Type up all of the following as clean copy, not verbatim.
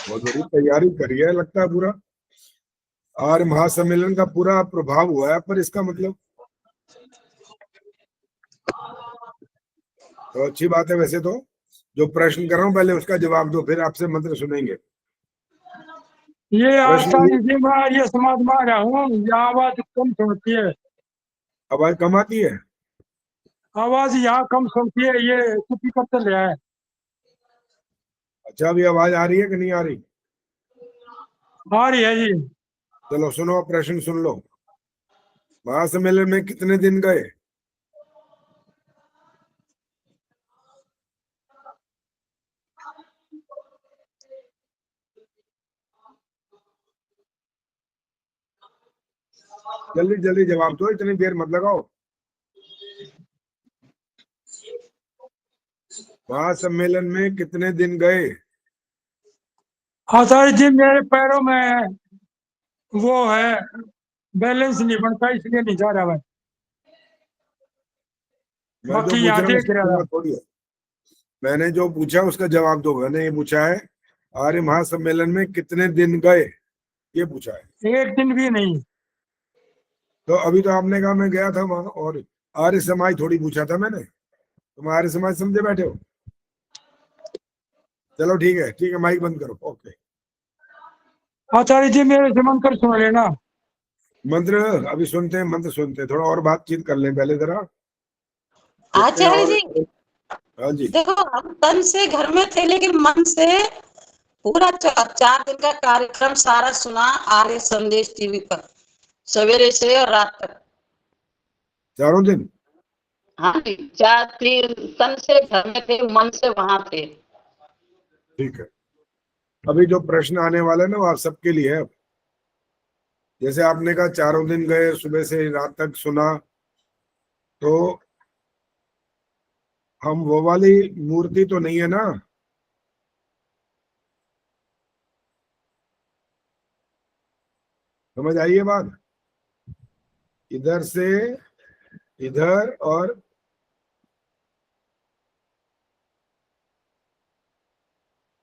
बहुत बड़ी तैयारी करी है लगता है पूरा। और महासम्मेलन का पूरा प्रभाव हुआ है, पर इसका मतलब तो अच्छी बात है। वैसे तो जो प्रश्न कर रहा हूँ पहले उसका जवाब दो, फिर आपसे मंत्र सुनेंगे। ये प्रश्न आसानी से मैं ये समझ में आ रहा हूँ, ये आवाज कम सुनती है। आवाज कम आती है। आवाज यहाँ कम सुनती है, ये स्पीकर चल रहा है। अच्छा, अभी आवाज आ रही है कि नहीं आ रही? आ रही है जी। चलो सुनो, प्रश्न सुन लो। महासम्मेलन में कितने दिन गए? जल्दी जल्दी जवाब दो, इतनी देर मत लगाओ। महासम्मेलन में कितने दिन गए? आचार्य जी मेरे पैरों में वो है, बैलेंस नहीं बनता, इसलिए नहीं जा रहा भाई। मैं जो बाकी पूछ यहाँ रहा हूँ देख उसका रहा था। जवाब थोड़ी है। मैंने जो पूछा उसका जवाब दो। मैंने ये पूछा है आर्य महासम्मेलन में कितने दिन गए, ये पूछा है। एक दिन भी नहीं। तो अभी तो आपने कहा मैं गया था वहां, और आर्य समाज थोड़ी पूछा था मैंने। तुम आर्य समाज समझे बैठे हो। चलो ठीक है, ठीक है, माइक बंद करो। ओके। आचार्य जी मेरे से मंत्र सुन लेना। मंत्र अभी सुनते हैं, मंत्र सुनते हैं, थोड़ा और बातचीत कर लें पहले जरा। कितने आचार्य और। जी हाँ जी। देखो, हम तन से घर में थे लेकिन मन से पूरा 4 दिन का कार्यक्रम सारा सुना आर्य संदेश टीवी पर, सवेरे से और रात तक। चारों दिन। हाँ जी, 4 दिन तन से घर में थे, मन से वहां थे। ठीक है। अभी जो प्रश्न आने वाला है ना वो आप सबके लिए है। जैसे आपने कहा चारों दिन गए, सुबह से रात तक सुना, तो हम वो वाली मूर्ति तो नहीं है ना? समझ आई ये बात? इधर से इधर और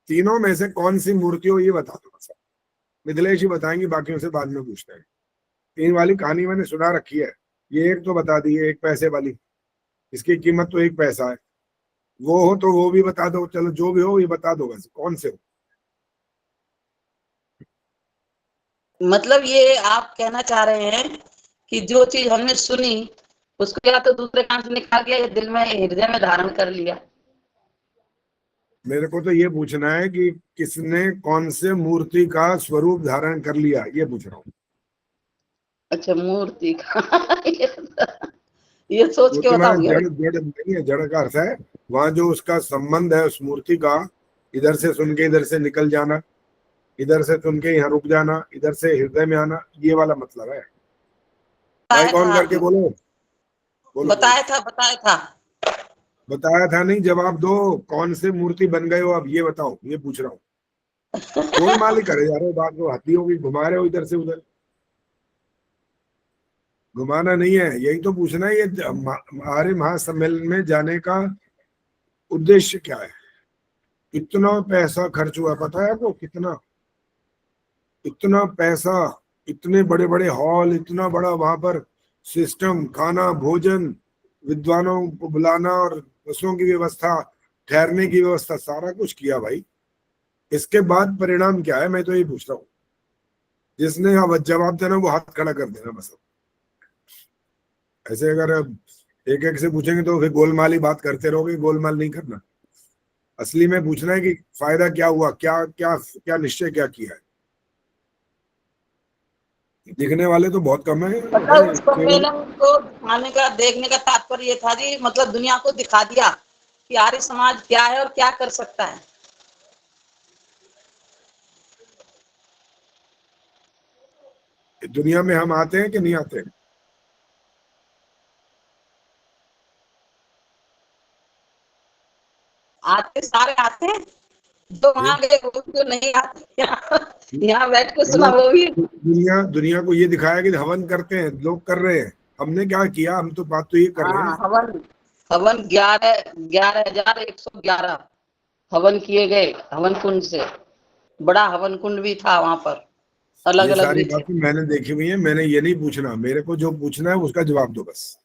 तीनों में से कौन सी मूर्ति हो, ये बता दो बस। मिथिलेश ही बताएंगे, बाकियों से बाद में पूछते हैं। तीन वाली कहानी मैंने सुना रखी है। ये एक तो बता दी है, एक पैसे वाली, इसकी कीमत तो 1 पैसा है। वो हो तो वो भी बता दो। चलो जो भी हो ये बता दो बस, कौन से हो। मतलब ये आप कहना चाह रहे हैं कि जो चीज हमने सुनी उसको या तो दूसरे कान से निकाल के दिल में, हृदय में धारण कर लिया। मेरे को तो ये पूछना है कि किसने कौन से मूर्ति का स्वरूप धारण कर लिया, ये पूछ रहा हूँ। अच्छा, मूर्ति का ये सोच के मूर्ति माने बताऊंगे। जड़, जड़ नहीं है। जड़ का अर्थ है वहां जो उसका संबंध है उस मूर्ति का। इधर से सुन के इधर से निकल जाना, इधर से सुन के यहाँ रुक जाना, इधर से हृदय में आना, ये वाला मतलब है। माइक ऑन करके बोलो। बोलो बोलो। बताया था। बताया था नहीं, जवाब दो। कौन से मूर्ति बन गए हो अब, ये बताओ, ये पूछ रहा हूँ। गोलमाल ही करे जा रहे हो बात को, हाथी होगी घुमा रहे हो इधर से उधर। घुमाना नहीं है, यही तो पूछना है। ये आर्य महासम्मेलन में जाने का उद्देश्य क्या है? इतना पैसा खर्च हुआ, पता है आपको कितना? इतना पैसा, इतने बड़े बड़े हॉल, इतना बड़ा वहां पर सिस्टम, खाना भोजन, विद्वानों को बुलाना और बसों की व्यवस्था, ठहरने की व्यवस्था, सारा कुछ किया भाई। इसके बाद परिणाम क्या है, मैं तो ये पूछ रहा हूँ। जिसने जवाब देना वो हाथ खड़ा कर देना बस। ऐसे अगर एक एक से पूछेंगे तो फिर गोलमाल ही बात करते रहोगे। गोलमाल नहीं करना, असली में पूछना है कि फायदा क्या हुआ, क्या क्या क्या निश्चय क्या किया है। दिखने वाले तो बहुत कम है, मतलब उस केवल। सम्मेलन को दिखाने का, देखने का तात्पर्य ये था जी, मतलब दुनिया को दिखा दिया कि आर्य समाज क्या है और क्या कर सकता है। दुनिया में हम आते हैं कि नहीं आते? आते सारे आते हैं, जो वहां गए वो तो नहीं आते। यहाँ बैठ के सुना मतलब वो भी। दुनिया दुनिया को ये दिखाया कि हवन करते हैं, लोग कर रहे हैं। हमने क्या किया? हम तो बात तो ये कर रहे हाँ, हैं। हवन हवन 11,111 हवन किए गए हवन कुंड से। बड़ा हवन कुंड भी था वहां पर, अलग ये अलग सारी भी थे। बातें मैंने देखी हुई है, मैंने ये नहीं पूछना, मेरे को जो पूछना है उसका जवाब दो बस।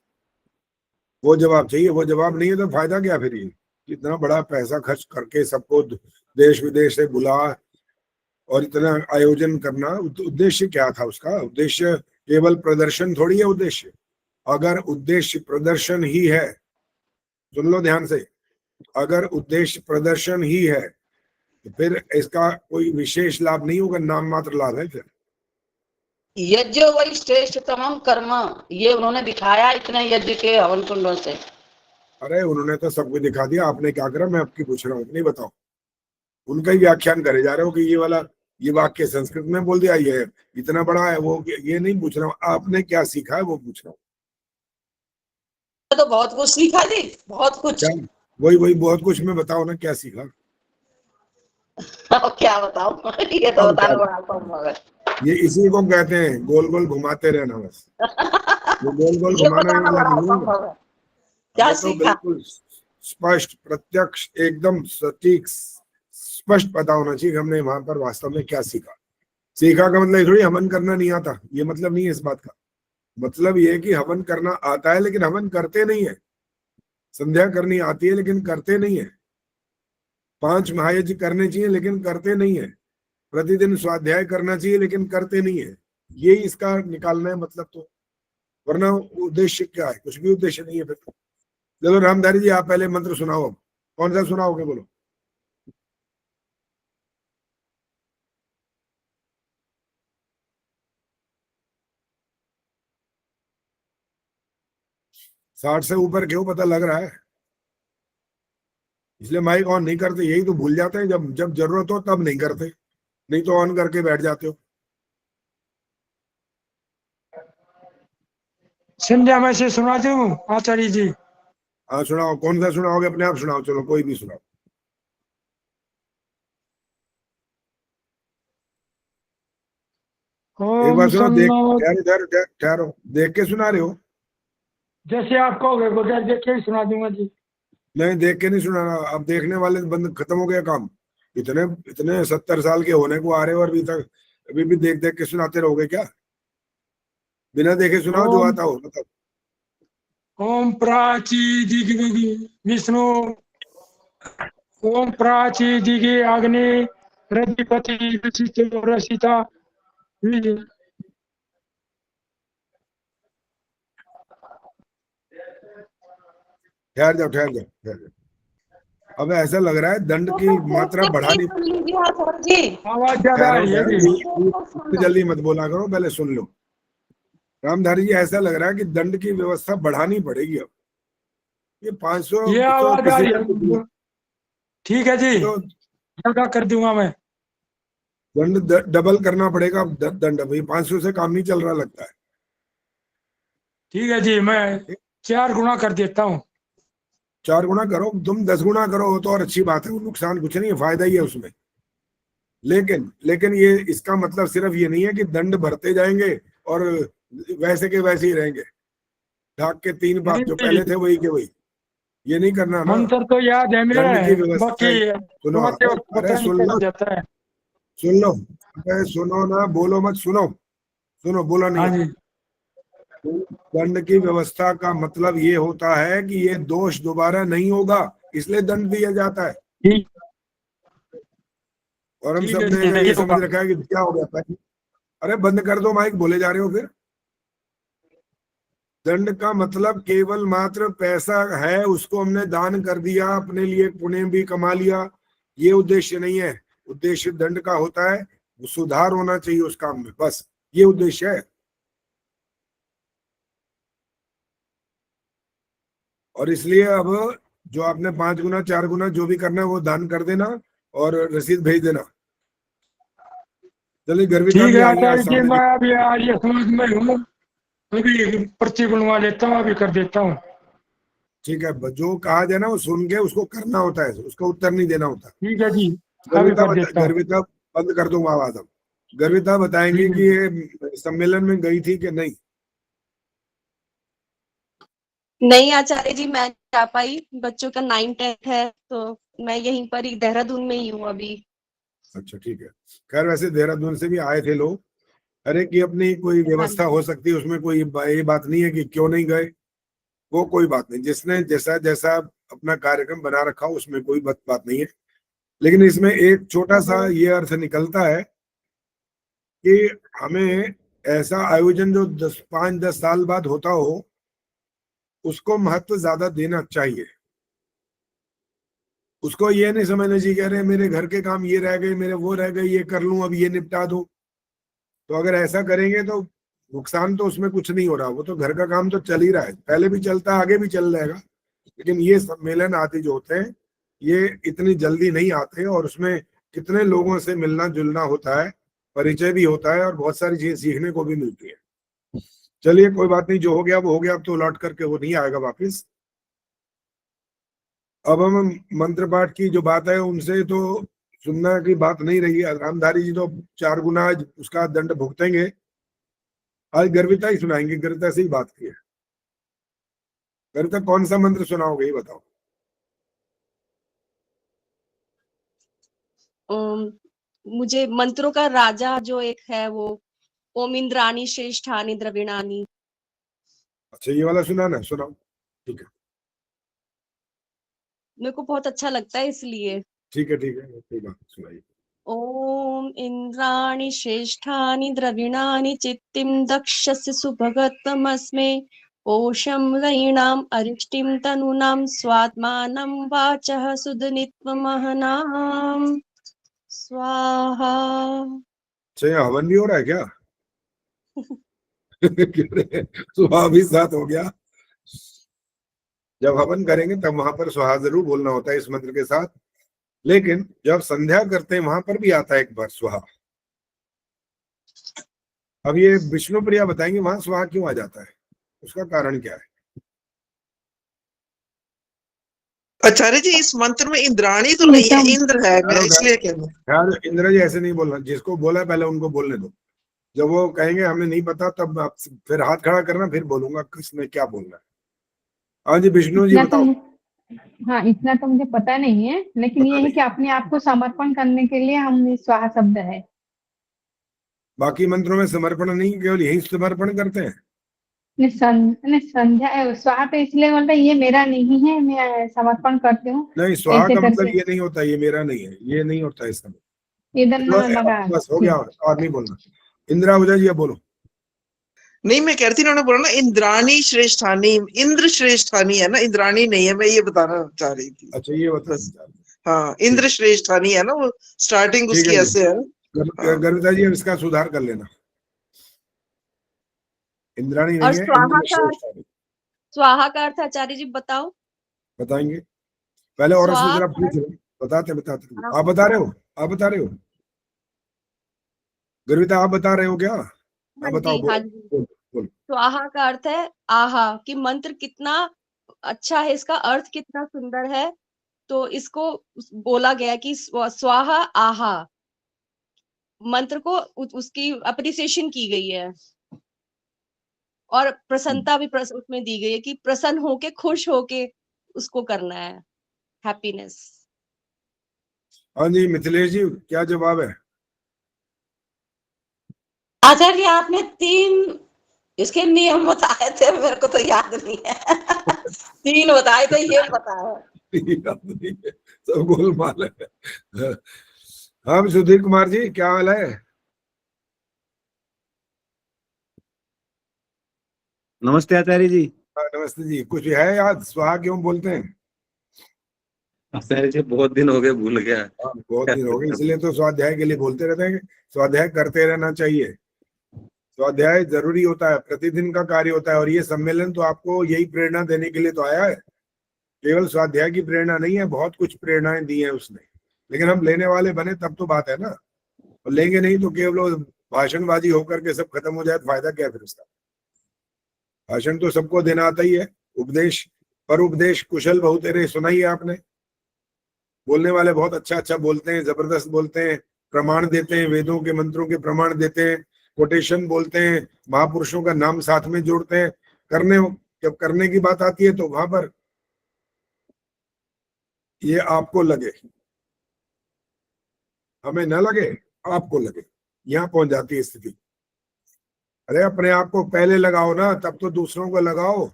वो जवाब चाहिए, वो जवाब नहीं है तो फायदा क्या फिर ये इतना बड़ा पैसा खर्च करके सबको देश विदेश से बुला और इतना आयोजन करना, उद्देश्य क्या था उसका? उद्देश्य केवल प्रदर्शन थोड़ी है उद्देश्य। अगर उद्देश्य प्रदर्शन ही है, सुन लो ध्यान से, अगर उद्देश्य प्रदर्शन ही है तो फिर इसका कोई विशेष लाभ नहीं होगा, नाम मात्र लाभ है फिर। यज्ञ वही श्रेष्ठ तमम कर्म, ये उन्होंने दिखाया इतने यज्ञ के हवन कुंडों से। अरे उन्होंने तो सब कुछ दिखा दिया, आपने क्या करा मैं आपकी पूछ रहा हूँ, नहीं बताओ। उनका ही व्याख्यान करे जा रहे हो कि ये वाला, ये वाक्य संस्कृत में बोल दिया, ये इतना बड़ा है, वो ये नहीं पूछ रहा हूँ, आपने क्या सीखा है वो पूछ रहा हूँ। तो बहुत कुछ सीखा जी, बहुत कुछ। क्या? वही वही बहुत कुछ में बताओ ना, क्या सीखा? अब क्या बताऊं ये तो अब क्या? बताना बड़ा संभव है। ये इसी को कहते हैं गोल गोल घुमाते रहना बस। वो गोल गोल ये घुमाना ये बताना वाला बड़ा नहीं है। संभव है। क्या ये तो सीखा? बिल्कुल स्पष्ट, प्रत्यक्ष, एकदम सटीक, स्पष्ट पता होना चाहिए कि हमने वहां पर वास्तव में क्या सीखा। सीखा का मतलब थोड़ी हवन करना नहीं आता, ये मतलब नहीं है इस बात का। मतलब ये है कि हवन करना आता है लेकिन हवन करते नहीं है। संध्या करनी आती है लेकिन करते नहीं है। 5 महायज्ञ करने चाहिए लेकिन करते नहीं है। प्रतिदिन स्वाध्याय करना चाहिए लेकिन करते नहीं है। यही इसका निकालना है मतलब तो। वरना उद्देश्य क्या है? कुछ भी उद्देश्य नहीं है फिर। चलो रामधारी जी, आप पहले मंत्र सुनाओ। कौन सा सुनाओगे बोलो? साठ से ऊपर क्यों पता लग रहा है? इसलिए माइक ऑन नहीं करते, यही तो भूल जाते हैं, जब जब जरूरत हो तब नहीं करते, नहीं तो ऑन करके बैठ जाते हो। संध्या में से सुना दूं आचार्य जी? हाँ सुनाओ, कौन सा सुनाओगे? अपने आप सुनाओ, चलो कोई भी सुनाओ। एक ओम बार सुनाओ, देख, सन्नो। ठहरो ठहरो ठहरो, देख के सुना रहे हो? जैसे आप कहोगे बगैर देखे ही सुना दूंगा जी। नहीं देख के नहीं सुनाना, अब देखने वाले बंद, खत्म हो गया काम। इतने इतने 70 साल के होने को आ रहे हो और अभी तक अभी भी देख देख के सुनाते रहोगे क्या? बिना देखे सुनाओ, जो ओम आता हो मतलब। ओम प्राची दिग्विगी विष्णु। ओम प्राची दिगे अग्नि रधिपति रसिता। ठहर जाओ ठहर जाओ ठहर जाओ। अब ऐसा लग रहा है दंड की मात्रा बढ़ानी। सुन लीजिए आचार्य जी। आवाज ज्यादा आ ठहरो रही है ठहरो, जी। इतनी जल्दी मत बोला करो, पहले सुन लो। रामधारी जी, ऐसा लग रहा है कि दंड की व्यवस्था बढ़ानी पड़ेगी अब। ये 500 ये तो आवाज आ किसी रही ने कुछ नहीं, है। ठीक है जी, ये तो ज्यादा कर दूंगा मैं। दंड डबल करना पड़ेगा अब। दंड भाई 500 से काम नहीं चल रहा लगता है। ठीक है जी, मैं 4 गुना कर देता हूँ। 4 गुना करो, तुम 10 गुना करो तो और अच्छी बात है, वो नुकसान कुछ नहीं है, फायदा ही है उसमें। लेकिन लेकिन ये इसका मतलब सिर्फ ये नहीं है कि दंड भरते जाएंगे और वैसे के वैसे ही रहेंगे, ढाक के 3 पाप नहीं जो जी, पहले थे वही के वही। ये नहीं करना ना। मंत्र तो याद है मेरा, दंड की व्यवस्था बाकी है। सुनो, सुनाते वक्त अरे पता नहीं सुन क्या हो लो, जाता है। सुन लो, अरे सुनो ना, बोलो मत, सुनो, सुनो, बोला नहीं हाँ है। जी, दंड की व्यवस्था का मतलब ये होता है कि ये दोष दोबारा नहीं होगा, इसलिए दंड दिया जाता है। ठीक। और हम ठीक सब है ने जी, नहीं ये समझ होगा। रखा है कि क्या हो गया था। अरे बंद कर दो माइक, बोले जा रहे हो फिर। दंड का मतलब केवल मात्र पैसा है, उसको हमने दान कर दिया, अपने लिए पुण्य भी कमा लिया, ये उद्देश्य नहीं है। उद्देश्य दंड का होता है सुधार होना चाहिए उस काम में, बस ये उद्देश्य है। और इसलिए अब जो आपने 5 गुना 4 गुना जो भी करना है वो दान कर देना और रसीद भेज देना। चलिए गर्विता ठीक भी है आई है आज आचार्य जी, सामने मैं जी। अभी आर्य समाज में हूँ। अभी पर्ची बनवा लेता हूँ, अभी कर देता हूँ। ठीक है, जो कहा जाए ना वो सुन के उसको करना होता है, उसका उत्तर नहीं देना होता। ठीक है जी, अभी कर देता हूँ। गर्विता बंद कर दूंगा आवाज अब। गर्विता बताएंगी ठीक है कि जी। ये सम्मेलन में गई थी कि नहीं? नहीं आचार्य जी, मैं नहीं आ पाई, बच्चों का 9th 10th है, तो मैं यहीं पर ही देहरादून में ही हूँ अभी। अच्छा ठीक है। खैर वैसे देहरादून से भी आए थे लोग, अरे की अपनी कोई व्यवस्था हो सकती है, उसमें कोई ये बात नहीं है कि क्यों नहीं गए, वो कोई बात नहीं, जिसने जैसा जैसा अपना कार्यक्रम बना रखा उसमें कोई बात नहीं है। लेकिन इसमें एक छोटा सा ये अर्थ निकलता है कि हमें ऐसा आयोजन जो 5-10 साल बाद होता हो उसको महत्व ज्यादा देना चाहिए। उसको ये नहीं समझना चाहिए कह रहे मेरे घर के काम ये रह गए, मेरे वो रह गए, ये कर लूं, अब ये निपटा दूं। तो अगर ऐसा करेंगे तो नुकसान तो उसमें कुछ नहीं हो रहा, वो तो घर का काम तो चल ही रहा है, पहले भी चलता है, आगे भी चल जाएगा। लेकिन ये सम्मेलन आदि जो होते हैं ये इतनी जल्दी नहीं आते, और उसमें कितने लोगों से मिलना जुलना होता है, परिचय भी होता है, और बहुत सारी चीजें सीखने को भी मिलती है। चलिए कोई बात नहीं, जो हो गया वो हो गया, अब तो लौट करके वो नहीं आएगा वापिस। अब हम मंत्र पाठ की जो बात है उनसे तो सुनना की बात नहीं रही है। रामधारी जी तो 4 गुना आज उसका दंड भुगतेंगे। आज गर्विता ही सुनाएंगे, गर्विता से ही बात की है। गर्विता कौन सा मंत्र सुनाओगे ये बताओ। मुझे मंत्रों का राजा जो एक है वो ओम इंद्राणी श्रेष्ठानी द्रविणानी। अच्छा ये वाला सुनाना, सुनाओ ठीक है। मेरे को बहुत अच्छा लगता है इसलिए। ठीक है कोई बात सुनाइए। ओम इंद्राणी श्रेष्ठानि द्रविणानि चित्तिं दक्षस्य सुभगत्वमस्मे पोषं रयिणाम् अरिष्टिं तनूनां स्वात्मानं वाचः सुदनित्वमहनाम् स्वाहा। अच्छा ये हवन भी हो रहा है क्या? सुबह भी साथ हो गया। जब हवन करेंगे तब वहां पर सुहा जरूर बोलना होता है इस मंत्र के साथ, लेकिन जब संध्या करते हैं वहां पर भी आता है एक बार सुहा। अब ये विष्णु प्रिया बताएंगे वहां सुहा क्यों आ जाता है, उसका कारण क्या है। आचार्य जी इस मंत्र में इंद्राणी तो नहीं है, इंद्र है, मैं इसलिए कह रहा हूं। यार इंद्र जी ऐसे नहीं बोलना, जिसको बोला पहले उनको बोलने दो, जब वो कहेंगे हमें नहीं पता तब आप फिर हाथ खड़ा करना, फिर बोलूंगा किसने क्या बोलना है। हाँ जी विष्णु जी बताओ। हाँ इतना तो मुझे पता नहीं है, लेकिन ये है कि अपने आप को समर्पण करने के लिए हम स्वाहा शब्द है। बाकी मंत्रों में समर्पण नहीं, केवल यही समर्पण करते हैं। संध्या स्वाहा तो इसलिए बोलता है ये मेरा नहीं है, मैं समर्पण करती हूँ नहीं स्वाहा ऐसे का मतलब करके। ये नहीं होता ये मेरा नहीं है, ये नहीं होता इसका इधर ना लगा। बस हो गया, और नहीं बोलना। इंदिरा उदय जी बोलो। नहीं मैं कह रही थी, उन्होंने बोला ना इंद्राणी श्रेष्ठानी, इंद्र श्रेष्ठानी है ना, इंद्राणी नहीं है, मैं ये बताना चाह रही थी। अच्छा ये बता। हाँ इंद्र श्रेष्ठानी है ना, वो स्टार्टिंग उसकी ऐसे है। हाँ। गर्विता जी अब इसका सुधार कर लेना, इंद्राणी नहीं है, इंद्र श्रेष्ठानी। स्वाहा का अर्थ आचार्य जी बताओ। बताएंगे पहले और से जरा स्वाहा पूछ लो। बताते आप बता रहे हो, आप बता रहे हो गर्विता, आप बता रहे हो क्या? आप बताओ हाँ जी। बोलो। स्वाहा का अर्थ है आहा, कि मंत्र कितना अच्छा है, इसका अर्थ कितना सुंदर है। तो इसको बोला गया कि स्वाहा आहा, मंत्र को उसकी अप्रिसिएशन की गई है, और प्रसन्नता भी उसमें दी गई है कि प्रसन्न होके खुश होके उसको करना है, हैप्पीनेस। हाँ जी मिथिलेश जी क्या जवाब है? आचार्य आपने 3 इसके नियम बताए थे, मेरे को तो याद नहीं है। 3 बताए थे, ये पता है। सब गोलमाल है। हाँ सुधीर कुमार जी क्या हाल है? नमस्ते आचार्य जी। नमस्ते जी, कुछ है याद स्वाहा क्यों बोलते हैं? आचार्य जी बहुत दिन हो गए, भूल गया। बहुत दिन हो गए, इसलिए तो स्वाध्याय के लिए बोलते रहते हैं, स्वाध्याय करते रहना चाहिए। स्वाध्याय जरूरी होता है, प्रतिदिन का कार्य होता है, और ये सम्मेलन तो आपको यही प्रेरणा देने के लिए तो आया है। केवल स्वाध्याय की प्रेरणा नहीं है, बहुत कुछ प्रेरणाएं दी है उसने, लेकिन हम लेने वाले बने तब तो बात है ना। और लेंगे नहीं तो केवल भाषणबाजी होकर के सब खत्म हो जाए तो फायदा क्या फिर उसका। भाषण तो सबको देना आता ही है, उपदेश पर उपदेश कुशल बहुतेरे सुना ही है आपने। बोलने वाले बहुत अच्छा अच्छा बोलते हैं, जबरदस्त बोलते हैं, प्रमाण देते हैं, वेदों के मंत्रों के प्रमाण देते हैं, कोटेशन बोलते हैं, महापुरुषों का नाम साथ में जोड़ते हैं। जब करने की बात आती है तो वहां पर ये आपको लगे। हमें न लगे, आपको लगे, यहाँ पहुंच जाती है स्थिति। अरे अपने आप को पहले लगाओ ना, तब तो दूसरों को लगाओ।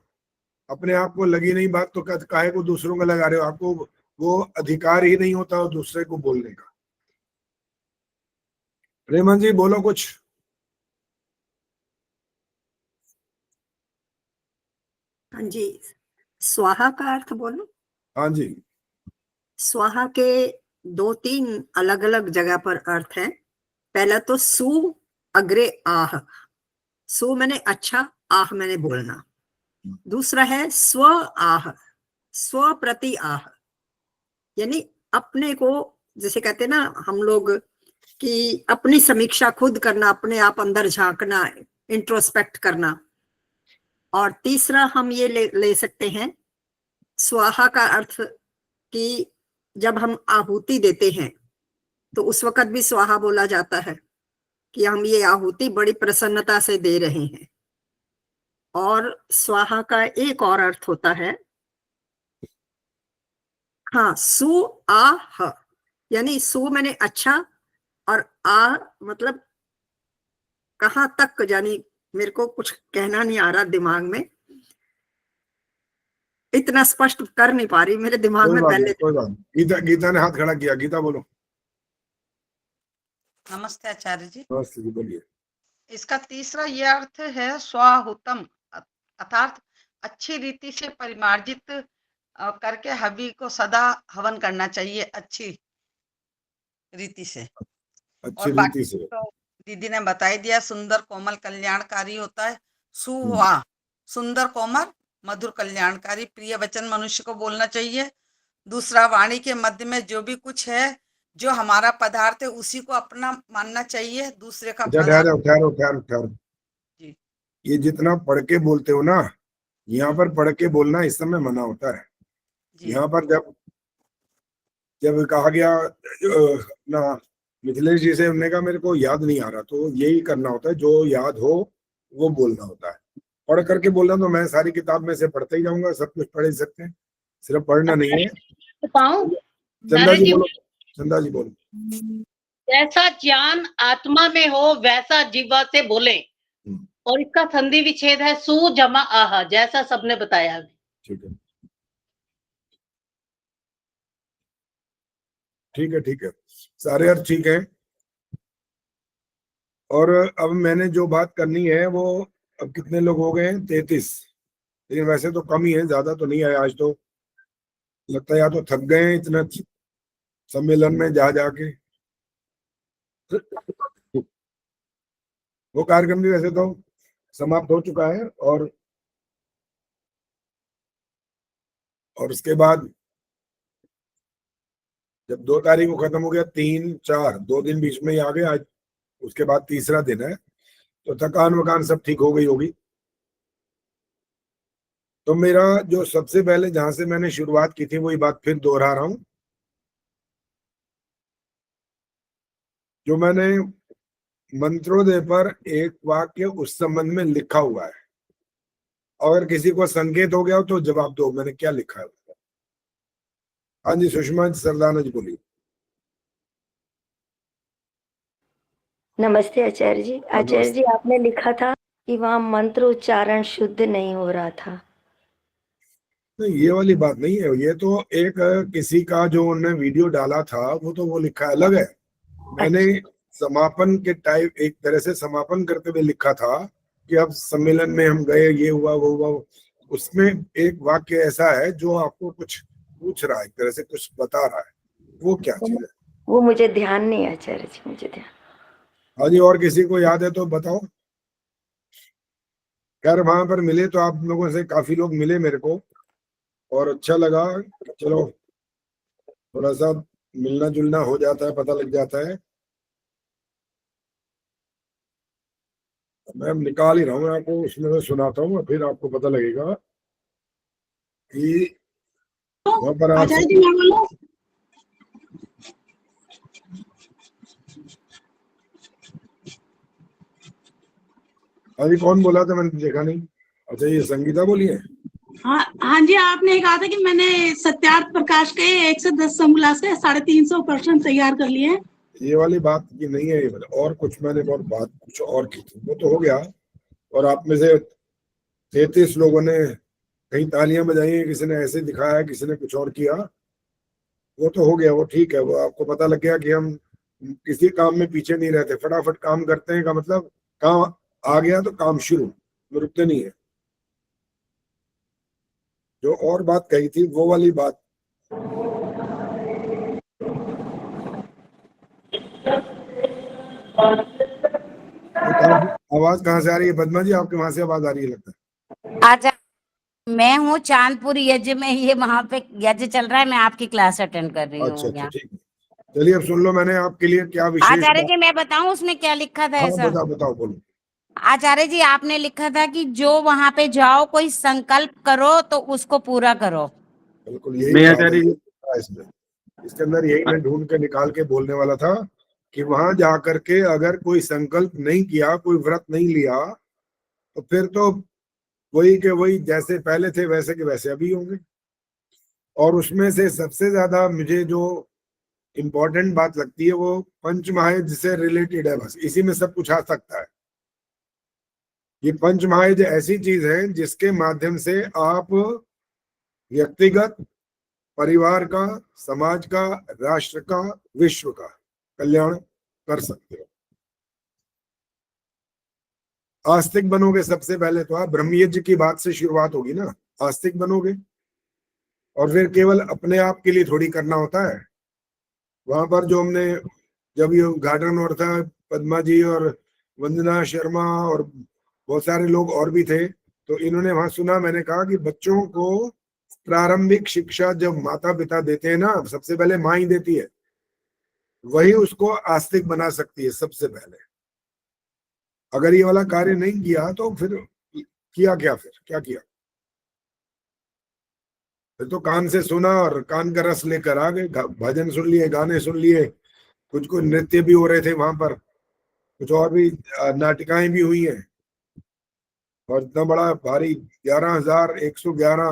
अपने आप को लगी नहीं बात तो काहे को दूसरों को लगा रहे हो? आपको वो अधिकार ही नहीं होता दूसरे को बोलने का। रेमन जी बोलो कुछ। हाँ जी, स्वाहा का अर्थ बोलो। हाँ जी, स्वाहा के 2-3 अलग अलग जगह पर अर्थ है। पहला तो सु अग्रे आह, सु मैंने अच्छा, आह मैंने बोलना। दूसरा है स्व आह, स्व प्रति आह, यानी अपने को, जैसे कहते हैं ना हम लोग कि अपनी समीक्षा खुद करना, अपने आप अंदर झांकना, इंट्रोस्पेक्ट करना। और तीसरा हम ये ले सकते हैं स्वाहा का अर्थ कि जब हम आहुति देते हैं तो उस वक्त भी स्वाहा बोला जाता है कि हम ये आहुति बड़ी प्रसन्नता से दे रहे हैं। और स्वाहा का एक और अर्थ होता है, हाँ, सु आह, यानी सु मैंने अच्छा और आ मतलब कहाँ तक, यानी मेरे को कुछ कहना नहीं आ रहा दिमाग में, इतना स्पष्ट कर नहीं पा रही मेरे दिमाग में पहले। कोई बात नहीं। गीता ने हाथ खड़ा किया, गीता बोलो। नमस्ते आचार्य जी। नमस्ते जी, बोलिए। इसका तीसरा ये अर्थ है स्वाहुतम, अर्थात अच्छी रीति से परिमार्जित करके हवि को सदा हवन करना चाहिए, अच्छी रीति से। अच्छी और रीति बाकी से। तो दीदी ने बता ही दिया, सुंदर कोमल कल्याणकारी होता है। सुवा, सुंदर कोमल मधुर कल्याणकारी, प्रिय वचन मनुष्य को बोलना चाहिए। दूसरा, वाणी के मध्य में जो भी कुछ है, जो हमारा पदार्थ है, उसी को अपना मानना चाहिए, दूसरे का ठहरो। जी। ये जितना पढ़ के बोलते हो ना, यहाँ पर पढ़ के बोलना इस समय मना होता है। यहाँ पर जब कहा गया ना मिथिलेश जी से, उन्होंने कहा मेरे को याद नहीं आ रहा, तो यही करना होता है, जो याद हो वो बोलना होता है। पढ़ करके बोलना तो मैं सारी किताब में से पढ़ते ही जाऊंगा, सब कुछ पढ़ ही सकते हैं, सिर्फ पढ़ना नहीं है। चंदा जी बोलो, चंदा जी बोलो। जैसा ज्ञान आत्मा में हो वैसा जीवा से बोले, और इसका संधि विच्छेद है सु जमा आह, जैसा सबने बताया। ठीक है, सारे अर्थ ठीक है। और अब मैंने जो बात करनी है वो, अब कितने लोग हो गए हैं? 33, लेकिन वैसे तो कम ही है, ज्यादा तो नहीं है आज। तो लगता है या तो थक गए हैं इतना सम्मेलन में जा जाके। वो कार्यक्रम भी वैसे तो समाप्त हो चुका है, और उसके बाद जब 2 तारीख को खत्म हो गया, 3, 4 2 दिन बीच में ही आ गए। आज उसके बाद तीसरा दिन है, तो थकान वकान सब ठीक हो गई होगी। तो मेरा जो सबसे पहले जहां से मैंने शुरुआत की थी, वही बात फिर दोहरा रहा हूं, जो मैंने मंत्रोदय पर एक वाक्य उस संबंध में लिखा हुआ है। अगर किसी को संकेत हो गया हो तो जवाब दो, मैंने क्या लिखा है। हाँ जी, सुषमा सरदाना जी बोलिए। नमस्ते आचार्य जी। आचार्य जी, आपने लिखा था कि वहाँ मंत्र उच्चारण शुद्ध नहीं हो रहा था। नहीं, ये वाली बात नहीं है। ये तो एक किसी का जो उन्होंने वीडियो डाला था, वो तो वो लिखा अलग है। मैंने समापन के टाइम एक तरह से समापन करते हुए लिखा था कि अब सम्मेलन में हम गए, ये हुआ वो हुआ। उसमें एक वाक्य ऐसा है जो आपको कुछ पूछ रहा है, एक तरह से कुछ बता रहा है। वो क्या चीज है? वो मुझे ध्यान नहीं है आचार्य जी, मुझे ध्यान। हाँ जी, और किसी को याद है तो बताओ। खैर वहां पर मिले तो आप लोगों से काफी लोग मिले मेरे को, और अच्छा लगा। चलो थोड़ा सा मिलना जुलना हो जाता है, पता लग जाता है। मैं निकाल ही रहा हूँ आपको, उसमें मैं सुनाता हूँ, फिर आपको पता लगेगा कि वहां पर अभी कौन बोला था? मैंने देखा नहीं। अच्छा, ये संगीता बोली है। हाँ जी, आपने कहा था कि मैंने सत्यार्थ प्रकाश के 110 समोल्लास के 350 प्रश्न तैयार कर लिए हैं, ये वाली बात की नहीं है, ये वाली और कुछ मैंने और बात कुछ और की थी, वो तो हो गया। और आप में से 33 लोगों ने कहीं तालियां बजाई हैं, किसी ने ऐसे दिखाया, किसी ने कुछ और किया, वो तो हो गया, वो ठीक है। वो आपको पता लग गया कि हम किसी काम में पीछे नहीं रहते, फटाफट काम करते हैं, का मतलब काम आ गया तो काम शुरू, रुकते नहीं है। जो और बात कही थी वो वाली बात आवाज कहाँ से आ रही है? पद्मा जी आपके वहां से आवाज आ रही है लगता है। आचार्य मैं हूँ चांदपुर यज्ञ में, ये वहां पे यज्ञ चल रहा है, मैं आपकी क्लास अटेंड कर रही अच्छा हूँ अच्छा यहाँ। ठीक है, चलिए अब सुन लो, मैंने आपके लिए क्या विशेष आचार्य जी मैं बताऊं उसमें क्या लिखा था हाँ ऐसा? बताओ बताओ, बोलो। आचार्य जी आपने लिखा था कि जो वहां पे जाओ कोई संकल्प करो तो उसको पूरा करो। बिल्कुल यही नहीं था आचार्य जी, इसमें, इसके अंदर यही मैं ढूंढ के निकाल के बोलने वाला था कि वहां जाकर के अगर कोई संकल्प नहीं किया, कोई व्रत नहीं लिया, तो फिर तो वही के वही जैसे पहले थे वैसे के वैसे अभी होंगे। और उसमें से सबसे ज्यादा मुझे जो इम्पोर्टेंट बात लगती है वो पंच महायज्ञ से रिलेटेड है, बस इसी में सब कुछ आ सकता है। ये पंच महायज्ञ ऐसी चीज है जिसके माध्यम से आप व्यक्तिगत, परिवार का, समाज का, राष्ट्र का, विश्व का कल्याण कर सकते हो। आस्तिक बनोगे सबसे पहले तो आप, ब्रह्मयज्ञ की बात से शुरुआत होगी ना, आस्तिक बनोगे। और फिर केवल अपने आप के लिए थोड़ी करना होता है। वहां पर जो हमने, जब ये उद्घाटन हो रहा था, पद्मा जी और वंदना शर्मा और बहुत सारे लोग और भी थे, तो इन्होंने वहां सुना, मैंने कहा कि बच्चों को प्रारंभिक शिक्षा जब माता पिता देते हैं ना, सबसे पहले माँ ही देती है, वही उसको आस्तिक बना सकती है सबसे पहले। अगर ये वाला कार्य नहीं किया तो फिर किया क्या? फिर क्या किया? फिर तो कान से सुना और कान का रस लेकर आ गए, भजन सुन लिए, गाने सुन लिए, कुछ कुछ नृत्य भी हो रहे थे वहां पर, कुछ और भी नाटिकाएं भी हुई हैं। और इतना बड़ा भारी 11,111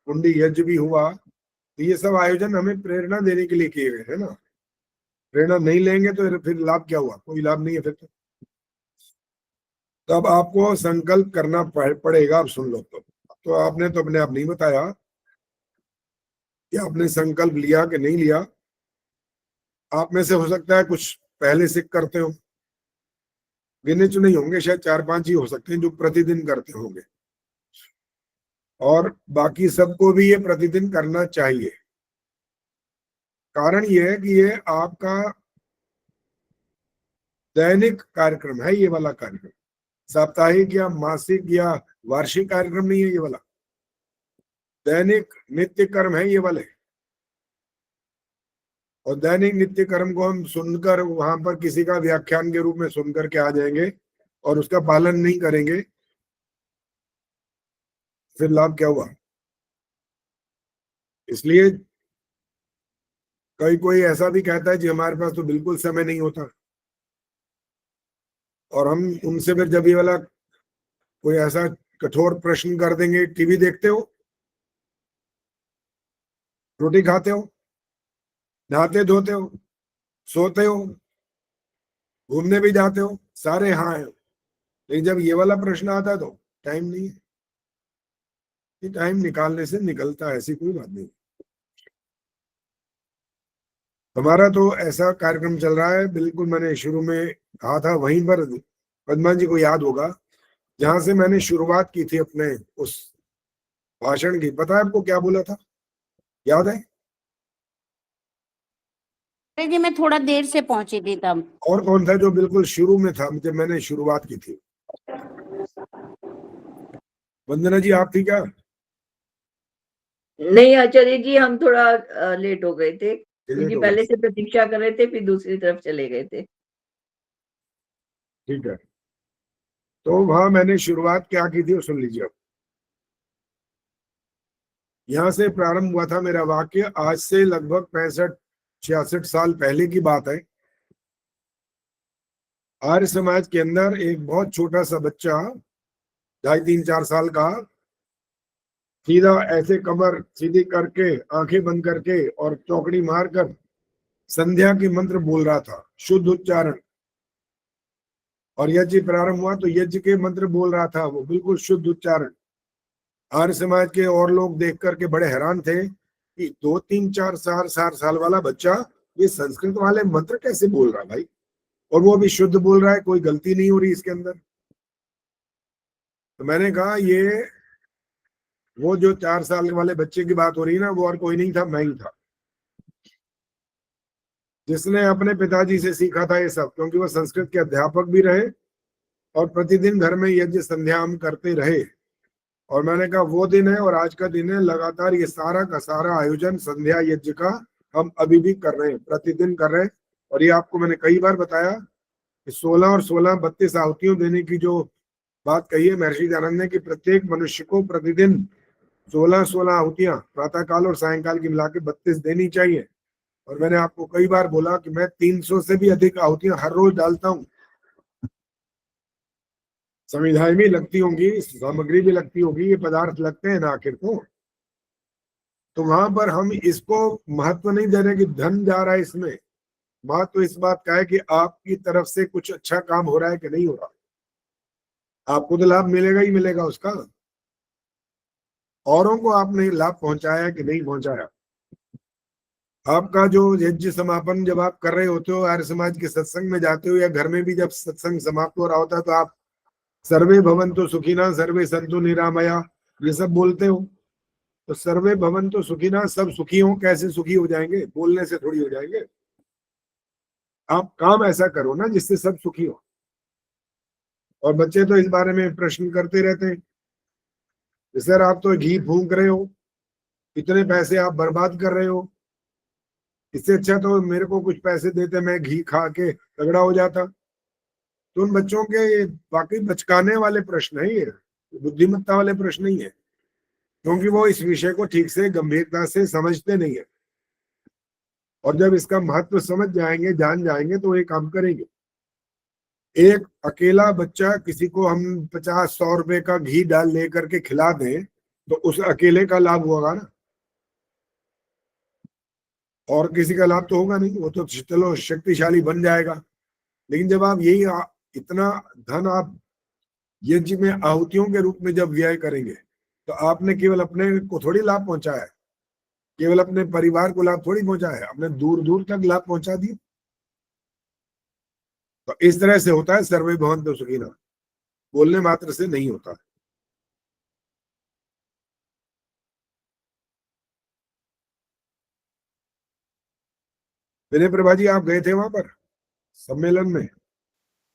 कुंडी यज्ञ भी हुआ। तो ये सब आयोजन हमें प्रेरणा देने के लिए किए गए है ना। प्रेरणा नहीं लेंगे तो फिर लाभ क्या हुआ? कोई लाभ नहीं है फिर तो अब आपको संकल्प करना पड़ेगा। अब सुन लो, तो आपने तो अपने आप नहीं बताया कि आपने संकल्प लिया कि नहीं लिया। आप में से हो सकता है कुछ पहले से करते हो, गिने चुने ही होंगे, शायद 4-5 ही हो सकते हैं जो प्रतिदिन करते होंगे, और बाकी सबको भी ये प्रतिदिन करना चाहिए। कारण ये है कि ये आपका दैनिक कार्यक्रम है, ये वाला कार्यक्रम साप्ताहिक या मासिक या वार्षिक कार्यक्रम नहीं है, ये वाला दैनिक नित्य कर्म है ये वाले। और दैनिक नित्य कर्म को हम सुनकर वहां पर किसी का व्याख्यान के रूप में सुनकर के आ जाएंगे और उसका पालन नहीं करेंगे, फिर लाभ क्या हुआ? इसलिए कोई ऐसा भी कहता है जी हमारे पास तो बिल्कुल समय नहीं होता, और हम उनसे फिर जब ये वाला कोई ऐसा कठोर प्रश्न कर देंगे, टीवी देखते हो, रोटी खाते हो, नहाते धोते हो, सोते हो, घूमने भी जाते हो, सारे हाँ है, लेकिन जब ये वाला प्रश्न आता है तो टाइम नहीं है। ये टाइम निकालने से निकलता है, ऐसी कोई बात नहीं। हमारा तो ऐसा कार्यक्रम चल रहा है, बिल्कुल मैंने शुरू में कहा था, वहीं पर पद्मा जी को याद होगा जहां से मैंने शुरुआत की थी अपने उस भाषण की। पता है आपको क्या बोला था? याद है? जी मैं थोड़ा देर से पहुंची थी तब। और कौन था जो बिल्कुल शुरू में था जब मैंने शुरुआत की थी? वंदना जी आप थी क्या? नहीं आचार्य जी, हम थोड़ा लेट हो गए थे क्योंकि हो गए। पहले से प्रतीक्षा कर रहे थे, फिर दूसरी तरफ चले गए थे। ठीक है, तो वहां मैंने शुरुआत क्या की थी वो सुन लीजिए। अब यहां से प्रारंभ हुआ था मेरा वाक्य, आज से लगभग 65-66 साल पहले की बात है। आर्य समाज के अंदर एक बहुत छोटा सा बच्चा, 2.5-3-4 साल का, सीधा ऐसे कमर सीधी करके, आंखें बंद करके और चौकड़ी मारकर संध्या के मंत्र बोल रहा था, शुद्ध उच्चारण, और यज्ञ प्रारंभ हुआ तो यज्ञ के मंत्र बोल रहा था वो बिल्कुल शुद्ध उच्चारण। आर्य समाज के और लोग देख करके बड़े हैरान थे कि 2, 3, 4 साल वाला बच्चा ये संस्कृत वाले मंत्र कैसे बोल रहा है भाई, और वो भी शुद्ध बोल रहा है, कोई गलती नहीं हो रही इसके अंदर। तो मैंने कहा ये वो जो 4 साल वाले बच्चे की बात हो रही है ना, वो और कोई नहीं था, मैं ही था, जिसने अपने पिताजी से सीखा था ये सब, क्योंकि वो संस्कृत के अध्यापक भी रहे और प्रतिदिन घर में यज्ञ संध्या हम करते रहे। और मैंने कहा वो दिन है और आज का दिन है, लगातार ये सारा का सारा आयोजन संध्या यज्ञ का हम अभी भी कर रहे हैं, प्रतिदिन कर रहे हैं। और ये आपको मैंने कई बार बताया कि 16 और 16 32 आहुतियों देने की जो बात कही है महर्षि दयानंद ने कि प्रत्येक मनुष्य को प्रतिदिन 16 आहुतियां प्रातः काल और सायंकाल की मिला के 32 देनी चाहिए। और मैंने आपको कई बार बोला कि मैं 300 से भी अधिक आहुतियां हर रोज डालता हूं। संविधान भी लगती होंगी, सामग्री भी लगती होगी, ये पदार्थ लगते हैं ना आखिर तो वहां पर हम इसको महत्व नहीं दे रहे कि धन जा रहा है इसमें। महत्व इस बात का है कि आपकी तरफ से कुछ अच्छा काम हो रहा है कि नहीं हो रहा, आपको तो लाभ मिलेगा ही मिलेगा उसका, औरों को आपने लाभ पहुंचाया कि नहीं पहुंचाया। आपका जो यज्ञ समापन जब आप कर रहे होते हो, आर्य समाज के सत्संग में जाते हो या घर में भी जब सत्संग समाप्त हो रहा होता है तो आप सर्वे भवन्तु सुखिनः सर्वे सन्तु निरामया ये सब बोलते हो। तो सर्वे भवन्तु सुखिनः, सब सुखी हो, कैसे सुखी हो जाएंगे, बोलने से थोड़ी हो जाएंगे। आप काम ऐसा करो ना जिससे सब सुखी हो। और बच्चे तो इस बारे में प्रश्न करते रहते हैं, सर आप तो घी फूंक रहे हो, इतने पैसे आप बर्बाद कर रहे हो, इससे अच्छा तो मेरे को कुछ पैसे देते, मैं घी खा के तगड़ा हो जाता। तो उन बच्चों के वाकई बचकाने वाले प्रश्न है, ये बुद्धिमत्ता वाले प्रश्न नहीं है, क्योंकि वो इस विषय को ठीक से गंभीरता से समझते नहीं है। और जब इसका महत्व समझ जाएंगे, जान जाएंगे तो ये काम करेंगे। एक अकेला बच्चा किसी को हम 50-100 रुपए का घी डाल ले करके खिला दें तो उस अकेले का लाभ होगा ना, और किसी का लाभ तो होगा नहीं। वो तो चलो शक्तिशाली बन जाएगा, लेकिन जब आप यही इतना धन आप यज्ञ में आहुतियों के रूप में जब व्यय करेंगे तो आपने केवल अपने को थोड़ी लाभ पहुंचाया है, केवल अपने परिवार को लाभ थोड़ी पहुंचाया है, आपने दूर दूर तक लाभ पहुंचा दिया। तो इस तरह से होता है सर्वे भवन्तु सुखिनः, बोलने मात्र से नहीं होता है। विनय प्रभा जी आप गए थे वहां पर सम्मेलन में?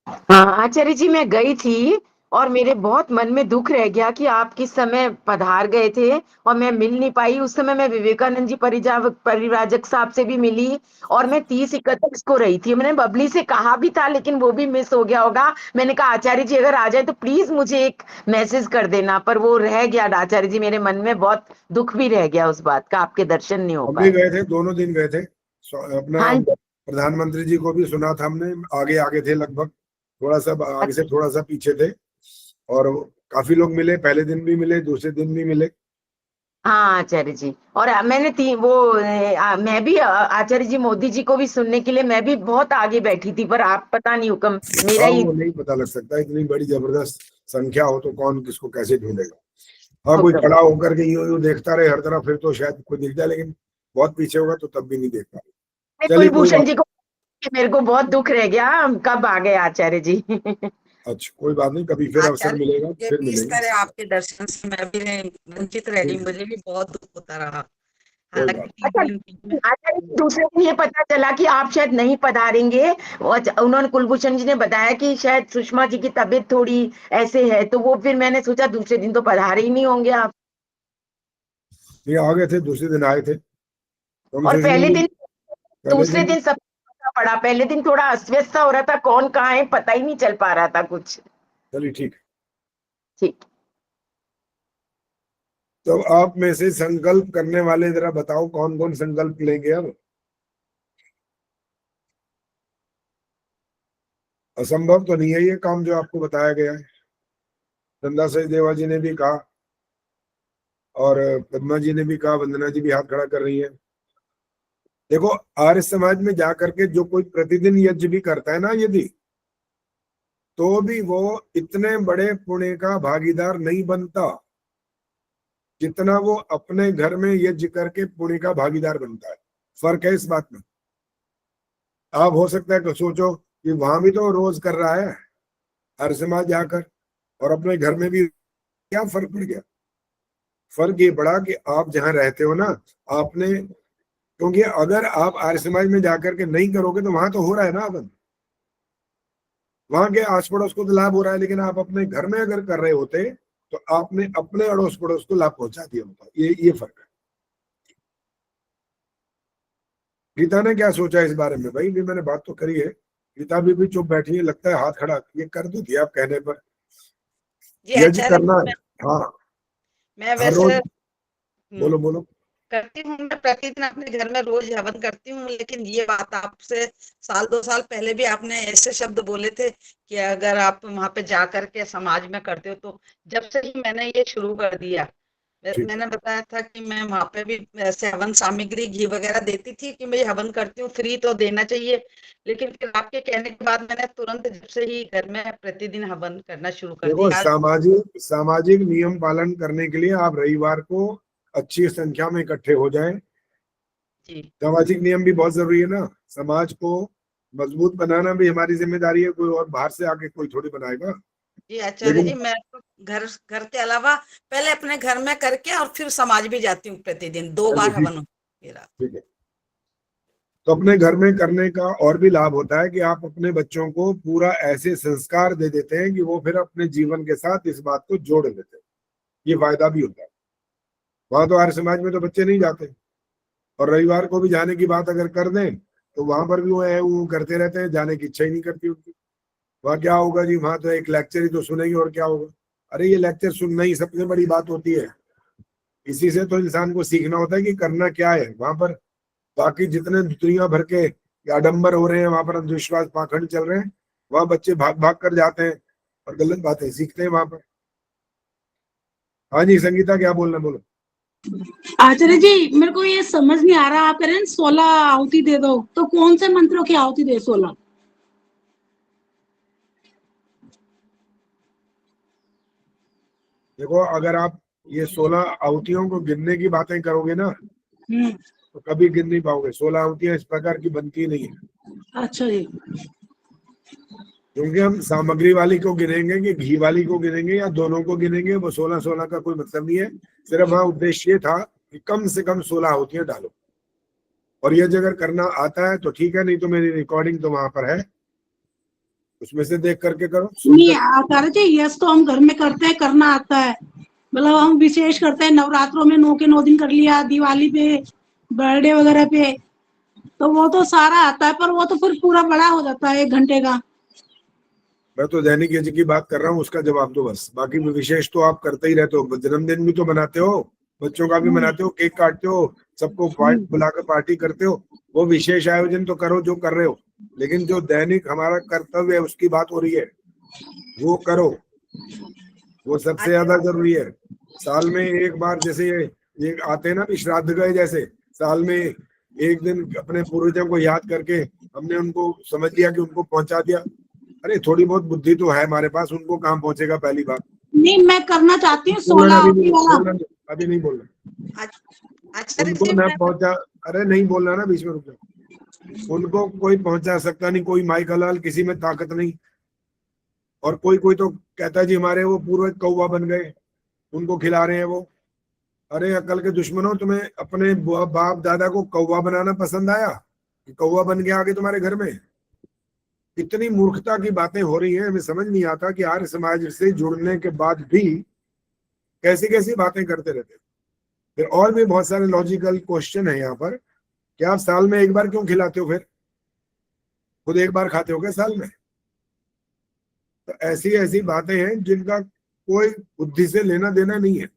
हाँ आचार्य जी मैं गई थी और मेरे बहुत मन में दुख रह गया कि आप किस समय पधार गए थे और मैं मिल नहीं पाई। उस समय मैं विवेकानंद जी परिव्राजक साहब से भी मिली और मैं 30-31 को रही थी। मैंने बबली से कहा भी था लेकिन वो भी मिस हो गया होगा। मैंने कहा आचार्य जी अगर आ जाए तो प्लीज मुझे एक मैसेज कर देना, पर वो रह गया आचार्य जी, मेरे मन में बहुत दुख भी रह गया उस बात का, आपके दर्शन नहीं हो हम पाए। भी गए थे, दोनों दिन गए थे। अपना हाँ प्रधानमंत्री जी को भी सुना था हमने, आगे आगे थे, लगभग थोड़ा सा आगे से थोड़ा सा पीछे थे, और काफी लोग मिले, पहले दिन भी मिले, दूसरे दिन भी मिले। हाँ आचार्य जी, और मैंने मैं भी आचार्य जी मोदी जी को भी सुनने के लिए मैं भी बहुत आगे बैठी थी, पर आप पता नहीं हुक्म मेरा ही वो नहीं पता लग सकता, इतनी बड़ी जबरदस्त संख्या हो तो कौन किसको कैसे ढूंढेगा। हाँ कोई खड़ा होकर के यूं देखता रहे हर तरफ फिर तो शायद कोई दिख जाए, लेकिन बहुत पीछे होगा तो तब भी नहीं देख पाएगा। चलिए कुलभूषण जी को मेरे को बहुत दुख रह गया, कब आ गए आचार्य जी। अच्छा कोई बात नहीं, कभी फिर अवसर मिलेगा, फिर मिलेंगे। आपके दर्शन से मैं भी वंचित रह गई, मुझे भी बहुत दुख होता रहा। आचार्य जी दूसरे दिन ये पता चला कि आप शायद नहीं पधारेंगे, उन्होंने कुलभूषण जी ने बताया कि शायद सुषमा जी की तबीयत थोड़ी ऐसे है, तो वो फिर मैंने सोचा दूसरे दिन तो पधारे ही नहीं होंगे आप। ये आ गए थे, दूसरे दिन आए थे। और पहले दिन दूसरे दिन सब पड़ा, पहले दिन थोड़ा अस्त-व्यस्त हो रहा था, कौन कहाँ है पता ही नहीं चल पा रहा था कुछ। चलिए ठीक ठीक। तो आप में से संकल्प करने वाले जरा बताओ कौन कौन संकल्प लेंगे अब? असंभव तो नहीं है ये काम जो आपको बताया गया है। चंदा सचदेवा जी ने भी कहा और पद्मा जी ने भी कहा, वंदना जी भी हाथ खड़ा कर रही है। देखो आर्य समाज में जाकर के जो कोई प्रतिदिन यज्ञ भी करता है ना, यदि तो भी वो इतने बड़े पुण्य का भागीदार नहीं बनता जितना वो अपने घर में यज्ञ करके पुण्य का भागीदार बनता है। फर्क है इस बात में। आप हो सकता है कि सोचो कि वहां भी तो रोज कर रहा है आर्य समाज जाकर, और अपने घर में भी, क्या फर्क पड़ गया? फर्क ये पड़ा कि आप जहां रहते हो ना, आपने, क्योंकि अगर आप आर्य समाज में जाकर के नहीं करोगे तो वहां तो हो रहा है ना हवन, वहां के आस पड़ोस को तो लाभ हो रहा है, लेकिन आप अपने घर में अगर कर रहे होते तो आपने अपने अड़ोस पड़ोस को लाभ पहुंचा दिया होता। ये फर्क है। गीता ने क्या सोचा इस बारे में? भाई भी मैंने बात तो करी है, गीता भी चुप बैठी है, लगता है हाथ खड़ा ये कर दो दिया आप कहने पर। यज्ञ करना है। हाँ मैं हर रोज। वैसे बोलो बोलो। करती हूँ, मैं प्रतिदिन अपने घर में रोज हवन करती हूँ, लेकिन ये बात आपसे 1-2 साल पहले भी आपने ऐसे शब्द बोले थे कि अगर आप वहां पे जा करके समाज में करते हो, तो जब से ही मैंने ये शुरू कर दिया। मैंने बताया था कि मैं वहां पे भी ऐसे हवन सामग्री घी वगैरह देती थी कि मैं हवन करती हूँ, फ्री तो देना चाहिए, लेकिन फिर आपके कहने के बाद मैंने तुरंत जब से ही घर में प्रतिदिन हवन करना शुरू कर देखो दिया। सामाजिक नियम पालन करने के लिए आप रविवार को अच्छी संख्या में इकट्ठे हो जाएं। सामाजिक नियम भी बहुत जरूरी है ना, समाज को मजबूत बनाना भी हमारी जिम्मेदारी है, कोई और बाहर से आके कोई थोड़ी बनाएगा। जी आचार्य जी, मैं तो घर के अलावा पहले अपने घर में करके और फिर समाज भी जाती हूँ, प्रतिदिन 2 बार हवन मेरा। ठीक है, तो अपने घर में करने का और भी लाभ होता है कि आप अपने बच्चों को पूरा ऐसे संस्कार दे देते हैं कि वो फिर अपने जीवन के साथ इस बात को जोड़ लेते हैं। ये फायदा भी होता है। वहां तो आर्य समाज में तो बच्चे नहीं जाते, और रविवार को भी जाने की बात अगर कर दें तो वहां पर भी वो करते रहते हैं, जाने की इच्छा ही नहीं करती उनकी। वहां क्या होगा जी, वहां तो एक लेक्चर ही तो सुनेंगे और क्या होगा। अरे ये लेक्चर सुनना ही सबसे बड़ी बात होती है, इसी से तो इंसान को सीखना होता है कि करना क्या है। वहां पर बाकी जितने दुनिया भर के आडंबर हो रहे हैं, वहां पर अंधविश्वास पाखंड चल रहे हैं, वहां बच्चे भाग भाग कर जाते हैं और गलत बातें सीखते हैं वहां पर। हाँ जी संगीता, क्या बोलना बोलो। आचार्य जी, मेरे को ये समझ नहीं आ रहा, आप कह रहे हैं 16 आहुति दे दो, तो कौन से मंत्रों की आहुति दे 16? देखो अगर आप ये 16 आहुतियों को गिनने की बातें करोगे ना तो कभी गिन नहीं पाओगे। 16 आहुतियां इस प्रकार की बनती नहीं है। अच्छा जी। क्योंकि हम सामग्री वाली को गिनेंगे कि घी वाली को गिनेंगे या दोनों को गिनेंगे, वो 16 का कोई मतलब नहीं है। सिर्फ वहां उद्देश्य ये था कि कम से कम 16 आहुतियां डालो, और ये अगर करना आता है तो ठीक है, नहीं तो मेरी रिकॉर्डिंग तो वहां पर है, उसमें से देख करके करो। नहीं आचार्य जी, यस तो हम घर में करते हैं, करना आता है, मतलब हम विशेष करते हैं नवरात्रों में 9 के 9 दिन कर लिया, दिवाली पे, बर्थडे वगैरह पे, तो वो तो सारा आता है, पर वो तो फिर पूरा बड़ा हो जाता है 1 घंटे का। मैं तो दैनिक यज्ञ की बात कर रहा हूँ, उसका जवाब दो बस। बाकी विशेष तो आप करते ही रहते हो, जन्मदिन भी तो मनाते हो, बच्चों का भी मनाते हो, केक काटते हो, सबको बुलाकर पार्टी करते हो, वो विशेष आयोजन तो करो जो कर रहे हो, लेकिन जो दैनिक हमारा कर्तव्य है उसकी बात हो रही है, वो करो, वो सबसे ज्यादा जरूरी है। साल में एक बार जैसे ये आते हैं ना भी श्राद्ध गए, जैसे साल में एक दिन अपने पूर्वजों को याद करके हमने उनको समझ लिया कि उनको पहुंचा दिया। अरे थोड़ी बहुत बुद्धि तो है हमारे पास, उनको कहाँ पहुंचेगा पहली बात। नहीं, मैं करना चाहती हूँ 16 आहुति वाला। अभी नहीं बोलना, आचार्य उनको जी न पहुंचा, अरे नहीं बोलना ना बीच में, रुक जाओ। उनको कोई पहुंचा सकता नहीं, कोई माई का लाल, किसी में ताकत नहीं। और कोई तो कहता है जी हमारे वो पूर्वज कौवा बन गए, उनको खिला रहे हैं वो। अरे अकल के दुश्मनों, तुम्हें अपने बाप दादा को कौवा बनाना पसंद आया कि कौवा बन गया आगे तुम्हारे घर में? इतनी मूर्खता की बातें हो रही हैं, हमें समझ नहीं आता कि आर्य समाज से जुड़ने के बाद भी कैसी कैसी बातें करते रहते हैं। फिर और भी बहुत सारे लॉजिकल क्वेश्चन है यहाँ पर कि आप साल में एक बार क्यों खिलाते हो? फिर खुद एक बार खाते हो क्या साल में? तो ऐसी ऐसी बातें हैं जिनका कोई बुद्धि से लेना देना नहीं है,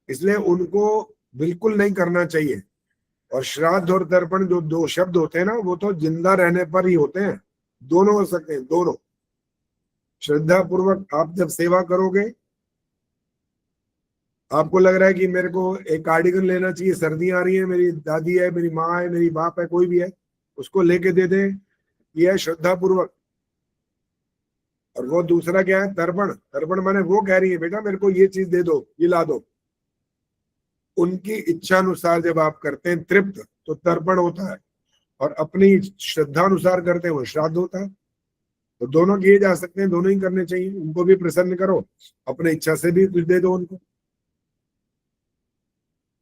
इसलिए उनको बिल्कुल नहीं करना चाहिए। और श्राद्ध और तर्पण जो 2 शब्द होते हैं ना, वो तो जिंदा रहने पर ही होते हैं, दोनों हो सकते हैं, दोनों। श्रद्धा पूर्वक आप जब सेवा करोगे आपको लग रहा है कि मेरे को एक कार्डिगन लेना चाहिए, सर्दी आ रही है, मेरी दादी है, मेरी माँ है, मेरी बाप है, कोई भी है, उसको लेके दे दें, यह है श्रद्धा पूर्वक। और वो दूसरा क्या है, तर्पण। तर्पण माने वो कह रही है बेटा मेरे को ये चीज दे दो, ये ला दो। उनकी इच्छा अनुसार जब आप करते हैं तृप्त, तो तर्पण होता है, और अपनी श्रद्धा अनुसार करते हैं वो श्राद्ध होता है। तो दोनों किए जा सकते हैं, दोनों ही करने चाहिए। उनको भी प्रसन्न करो, अपने इच्छा से भी कुछ दे दो उनको।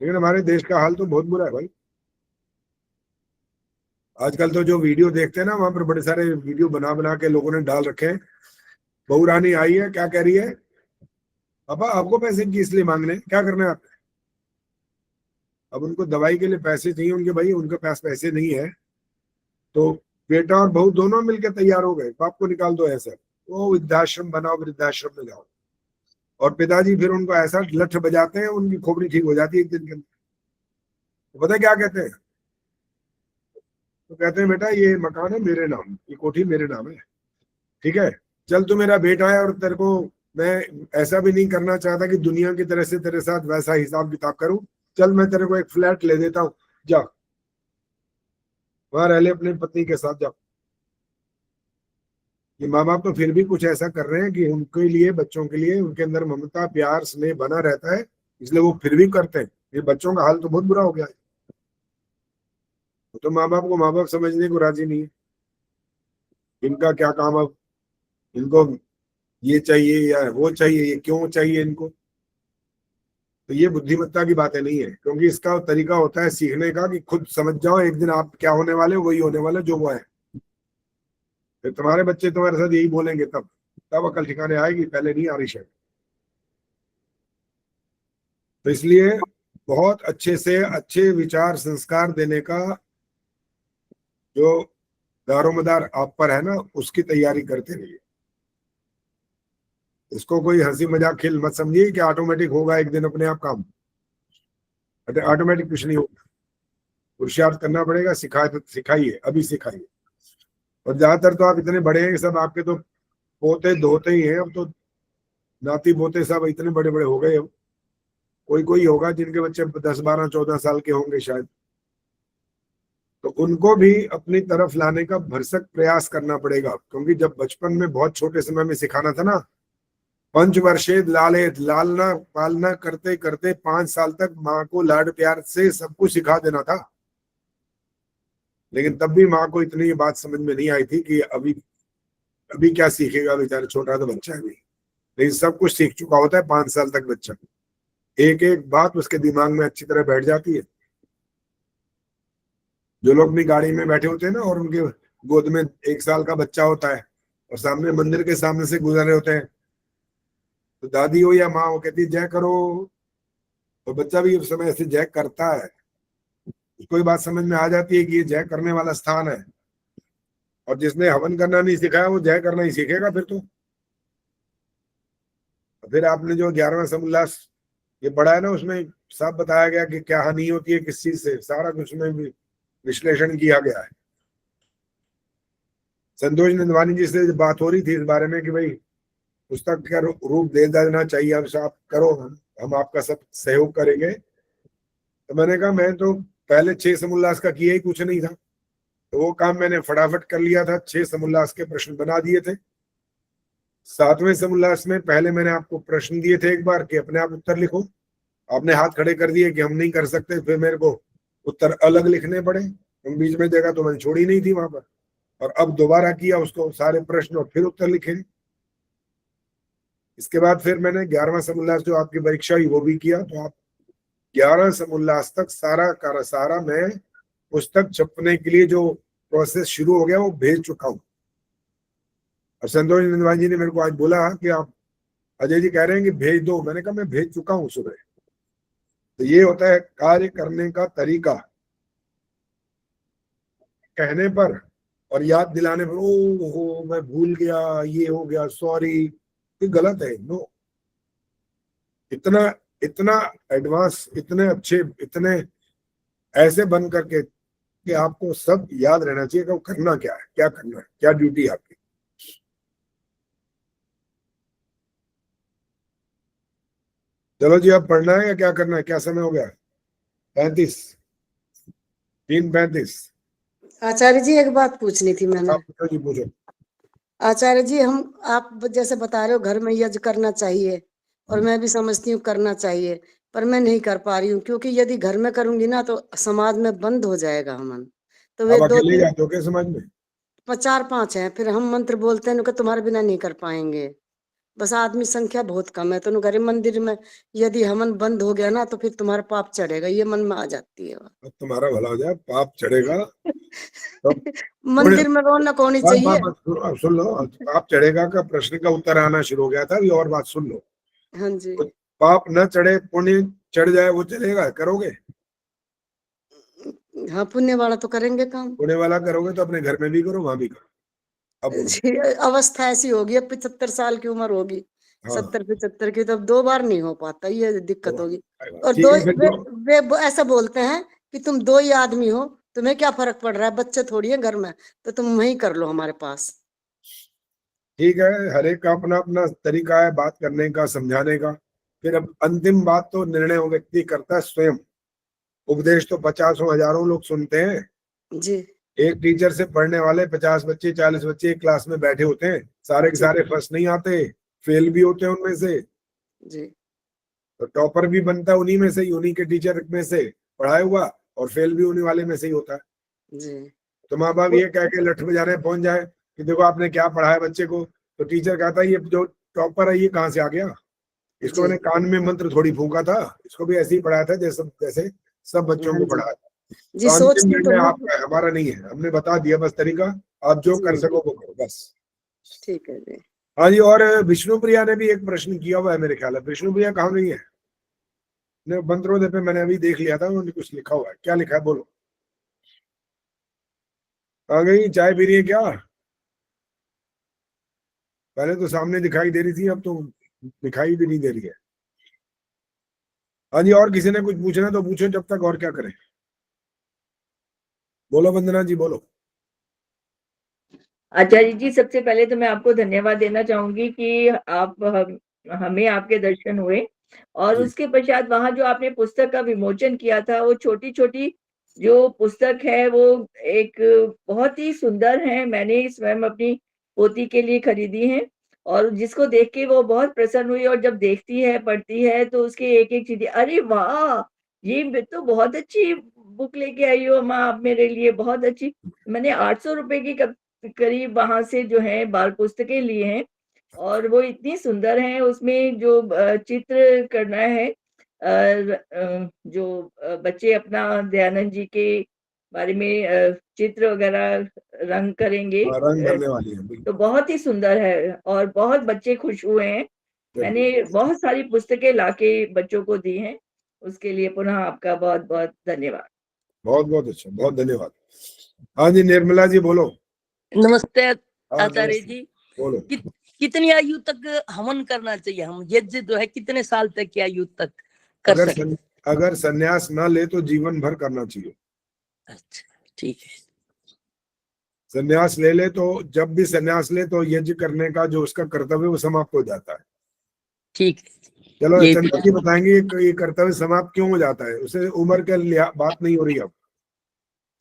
लेकिन हमारे देश का हाल तो बहुत बुरा है भाई। आजकल तो जो वीडियो देखते हैं ना, वहां पर बड़े सारे वीडियो बना बना के लोगों ने डाल रखे हैं। बहू रानी आई है, क्या कह रही है, पापा आपको पैसे किस लिए मांगने हैं, क्या करना है आपने। अब उनको दवाई के लिए पैसे चाहिए उनके, भाई उनके पास पैसे नहीं है, तो बेटा और बहू दोनों मिलकर तैयार हो गए, बाप को निकाल दो ऐसा, वो वृद्धाश्रम बनाओ, वृद्धाश्रम में जाओ। और पिताजी फिर उनको ऐसा लठ बजाते हैं, उनकी खोपड़ी ठीक हो जाती है एक दिन के अंदर। तो पता है क्या कहते हैं, तो कहते हैं बेटा ये मकान है मेरे नाम, ये कोठी मेरे नाम है, ठीक है, चल तू मेरा बेटा है, और तेरे को मैं ऐसा भी नहीं करना चाहता कि दुनिया की तरह से तेरे साथ वैसा हिसाब किताब करूं, चल मैं तेरे को एक फ्लैट ले देता हूं, जा वहां रह ले अपनी पत्नी के साथ, जा। ये माँ बाप तो फिर भी कुछ ऐसा कर रहे हैं कि उनके लिए, बच्चों के लिए उनके अंदर ममता प्यार स्नेह बना रहता है, इसलिए वो फिर भी करते हैं। ये बच्चों का हाल तो बहुत बुरा हो गया है। तो माँ बाप को माँ बाप समझने को राजी नहीं है। इनका क्या काम, अब इनको ये चाहिए या वो चाहिए, ये क्यों चाहिए इनको। तो ये बुद्धिमत्ता की बातें नहीं है, क्योंकि इसका तरीका होता है सीखने का कि खुद समझ जाओ एक दिन आप क्या होने वाले, वही होने वाले जो वो है। फिर तुम्हारे बच्चे तुम्हारे साथ यही बोलेंगे, तब अकल ठिकाने आएगी, पहले नहीं आ रही शायद। तो इसलिए बहुत अच्छे से अच्छे विचार संस्कार देने का जो दारोमदार आप पर है ना, उसकी तैयारी करते रहिए। इसको कोई हंसी मजाक खेल मत समझिए कि ऑटोमेटिक होगा एक दिन अपने आप काम। ऑटोमेटिक कुछ नहीं होगा, पुरुषार्थ करना पड़ेगा। सिखाइए, अभी सिखाइए। और ज्यादातर तो आप इतने बड़े हैं कि सब आपके तो पोते धोते ही हैं, अब तो नाती पोते सब इतने बड़े बड़े हो गए। अब कोई होगा जिनके बच्चे 10, 12, 14 साल के होंगे शायद, तो उनको भी अपनी तरफ लाने का भरसक प्रयास करना पड़ेगा। क्योंकि जब बचपन में बहुत छोटे समय में सिखाना था ना, पंचवर्षेद लालेत, लालना पालना करते करते 5 साल तक माँ को लाड प्यार से सब कुछ सिखा देना था। लेकिन तब भी माँ को इतनी ये बात समझ में नहीं आई थी कि अभी क्या सीखेगा बेचारा, छोटा तो बच्चा है भी। लेकिन सब कुछ सीख चुका होता है 5 साल तक बच्चा, एक एक बात उसके दिमाग में अच्छी तरह बैठ जाती है। जो लोग अपनी गाड़ी में बैठे होते हैं ना, और उनके गोद में 1 साल का बच्चा होता है, और सामने मंदिर के सामने से गुजर रहे होते हैं, तो दादी हो या माँ हो कहती है जय करो, तो बच्चा भी उस समय ऐसे जय करता है। उसको ये बात समझ में आ जाती है कि ये जय करने वाला स्थान है। और जिसने हवन करना नहीं सिखाया वो जय करना ही सीखेगा फिर आपने जो 11वां समुल्लास ये पढ़ा है ना, उसमें सब बताया गया कि क्या हानि होती है किस चीज से, सारा कुछ में विश्लेषण किया गया है। संतोष नंदवानी जी से बात हो रही थी इस बारे में कि भाई पुस्तक का रूप दे देना चाहिए, अब आप करो, हम आपका सब सहयोग करेंगे। तो मैंने कहा मैं तो पहले 6 समुल्लास का किया ही कुछ नहीं था, तो वो काम मैंने फटाफट कर लिया था। 6 समुल्लास के प्रश्न बना दिए थे। 7वें समुल्लास में पहले मैंने आपको प्रश्न दिए थे एक बार कि अपने आप उत्तर लिखो, आपने हाथ खड़े कर दिए कि हम नहीं कर सकते, फिर मेरे को उत्तर अलग लिखने पड़े, हम बीच में जगह तो मैंने छोड़ी नहीं थी वहां पर। और अब दोबारा किया उसको, सारे प्रश्न और फिर उत्तर लिखे। इसके बाद फिर मैंने 11वां समुल्लास जो आपकी परीक्षा हुई वो भी किया। तो आप 11 समुल्लास तक सारा मैं पुस्तक छपने के लिए जो प्रोसेस शुरू हो गया वो भेज चुका हूँ। और संतोष नंदवानी जी ने मेरे को आज बोला कि आप, अजय जी कह रहे हैं कि भेज दो, मैंने कहा मैं भेज चुका हूँ सुबह। तो ये होता है कार्य करने का तरीका। कहने पर और याद दिलाने पर ओ हो मैं भूल गया, ये हो गया, सॉरी, ये गलत है। नो, इतना एडवांस, इतने अच्छे, इतने ऐसे बन करके कि आपको सब याद रहना चाहिए कि करना क्या है, क्या करना है, क्या ड्यूटी है आपकी। चलो जी, अब पढ़ना है या क्या करना है? क्या समय हो गया? 35, 3:35। आचार्य जी एक बात पूछनी थी मैंने। आप पूछो जी, पूछो। आचार्य जी आप जैसे बता रहे हो घर में यज्ञ करना चाहिए और मैं भी समझती हूँ करना चाहिए, पर मैं नहीं कर पा रही हूँ क्योंकि यदि घर में करूंगी ना तो समाज में बंद हो जाएगा हमन। तो वे आप दो अकेले तीन जाते हो क्या समाज में? 4-5 हैं, फिर हम मंत्र बोलते हैं कि तुम्हारे बिना नहीं कर पाएंगे। बस आदमी संख्या बहुत कम है, तो गरीब मंदिर में यदि हवन बंद हो गया ना तो फिर तुम्हारा पाप चढ़ेगा, ये मन में आ जाती है। अब तुम्हारा भला हो जाए, पाप चढ़ेगा तो मंदिर में रौनक होनी चाहिए। अब सुन लो, पाप चढ़ेगा का प्रश्न का उत्तर आना शुरू हो गया था। अभी और बात सुन लो। हाँ जी। पाप न चढ़े, पुण्य चढ़ जाए, वो चलेगा? करोगे? हाँ, पुण्य वाला तो करेंगे काम। पुण्य वाला करोगे तो अपने घर में भी करो, वहां भी करो। अब बोलो। जी, अवस्था ऐसी होगी, अब 75 साल की उम्र होगी, हाँ, 70-75 की, तब 2 बार नहीं हो पाता, ये दिक्कत होगी। और ठीक है, फिर वे ऐसा बोलते हैं कि तुम 2 ही आदमी हो, तुम्हें क्या फर्क पड़ रहा है, बच्चे थोड़ी है घर में, तो तुम वहीं कर लो हमारे पास। ठीक है, हर एक का अपना अपना तरीका है बात करने का, समझाने का। फिर अब अंतिम बात तो निर्णय वो व्यक्ति करता है स्वयं। उपदेश तो 50 हजारों लोग सुनते हैं जी। एक टीचर से पढ़ने वाले 50 बच्चे, 40 बच्चे एक क्लास में बैठे होते हैं, सारे के सारे फर्स्ट नहीं आते, फेल भी होते हैं उनमें से। जी। तो टॉपर भी बनता है उन्हीं में से ही, उन्हीं के टीचर में से पढ़ाया हुआ, और फेल भी उन्हीं वाले में से ही होता है। जी। तो माँ बाप ये कह के लठ बजाने पहुंच जाए कि देखो आपने क्या पढ़ाया बच्चे को, तो टीचर कहता है ये जो टॉपर है ये कहाँ से आ गया, इसको मैंने कान में मंत्र थोड़ी फूंका था, इसको भी ऐसे ही पढ़ाया था जैसे सब बच्चों को पढ़ाया था। जी, तो अंतिम सोचती तो निर्णय हूँ। आपका है, हमारा नहीं है। हमने बता दिया बस तरीका, आप जो कर सको वो करो बस। ठीक है जी। हाँ जी, और विष्णु प्रिया ने भी एक प्रश्न किया हुआ है मेरे ख्याल है। विष्णु प्रिया कहाँ गई है? मंत्रोदय पे मैंने अभी देख लिया था, उन्होंने कुछ लिखा हुआ है। क्या लिखा है बोलो? आ गई? चाय पी रही है क्या? पहले तो सामने दिखाई दे रही थी, अब तो दिखाई भी नहीं दे रही है। हाँ जी, और किसी ने कुछ पूछना तो पूछो जब तक, और क्या करें? बोलो वंदना जी, बोलो। आचार्य जी, सबसे पहले तो मैं आपको धन्यवाद देना चाहूंगी कि हमें आपके दर्शन हुए, और उसके पश्चात वहां जो आपने पुस्तक का विमोचन किया था, वो छोटी छोटी जो पुस्तक है वो एक बहुत ही सुंदर है। मैंने स्वयं अपनी पोती के लिए खरीदी है, और जिसको देख के वो बहुत प्रसन्न हुई, और जब देखती है, पढ़ती है, तो उसके एक एक चीज, अरे वाह, ये तो बहुत अच्छी बुक लेके आई हो माँ आप मेरे लिए, बहुत अच्छी। मैंने 800 रुपए की करीब वहां से जो है बाल पुस्तकें लिए हैं, और वो इतनी सुंदर है। उसमें जो चित्र करना है, जो बच्चे अपना दयानंद जी के बारे में चित्र वगैरह रंग करेंगे, रंग भरने वाली है, तो बहुत ही सुंदर है, और बहुत बच्चे खुश हुए हैं। मैंने बहुत सारी पुस्तकें लाके बच्चों को दी हैं, उसके लिए पुनः आपका बहुत बहुत धन्यवाद। बहुत बहुत अच्छा, बहुत धन्यवाद। हाँ जी, निर्मला जी बोलो। नमस्ते हाँ, आचार्य नमस्ते, जी। बोलो। कितनी आयु तक हवन करना चाहिए? हम यज्ञ जो है कितने साल तक की आयु तक कर सकते? अगर संन्यास ना ले तो जीवन भर करना चाहिए। अच्छा, ठीक है। संन्यास ले ले तो, जब भी संन्यास ले तो यज्ञ करने का जो उसका कर्तव्य वो समाप्त हो जाता है। ठीक है। चलो चंद्र जी बताएंगे ये कर्तव्य समाप्त क्यों हो जाता है। उसे उम्र के बात नहीं हो रही। अब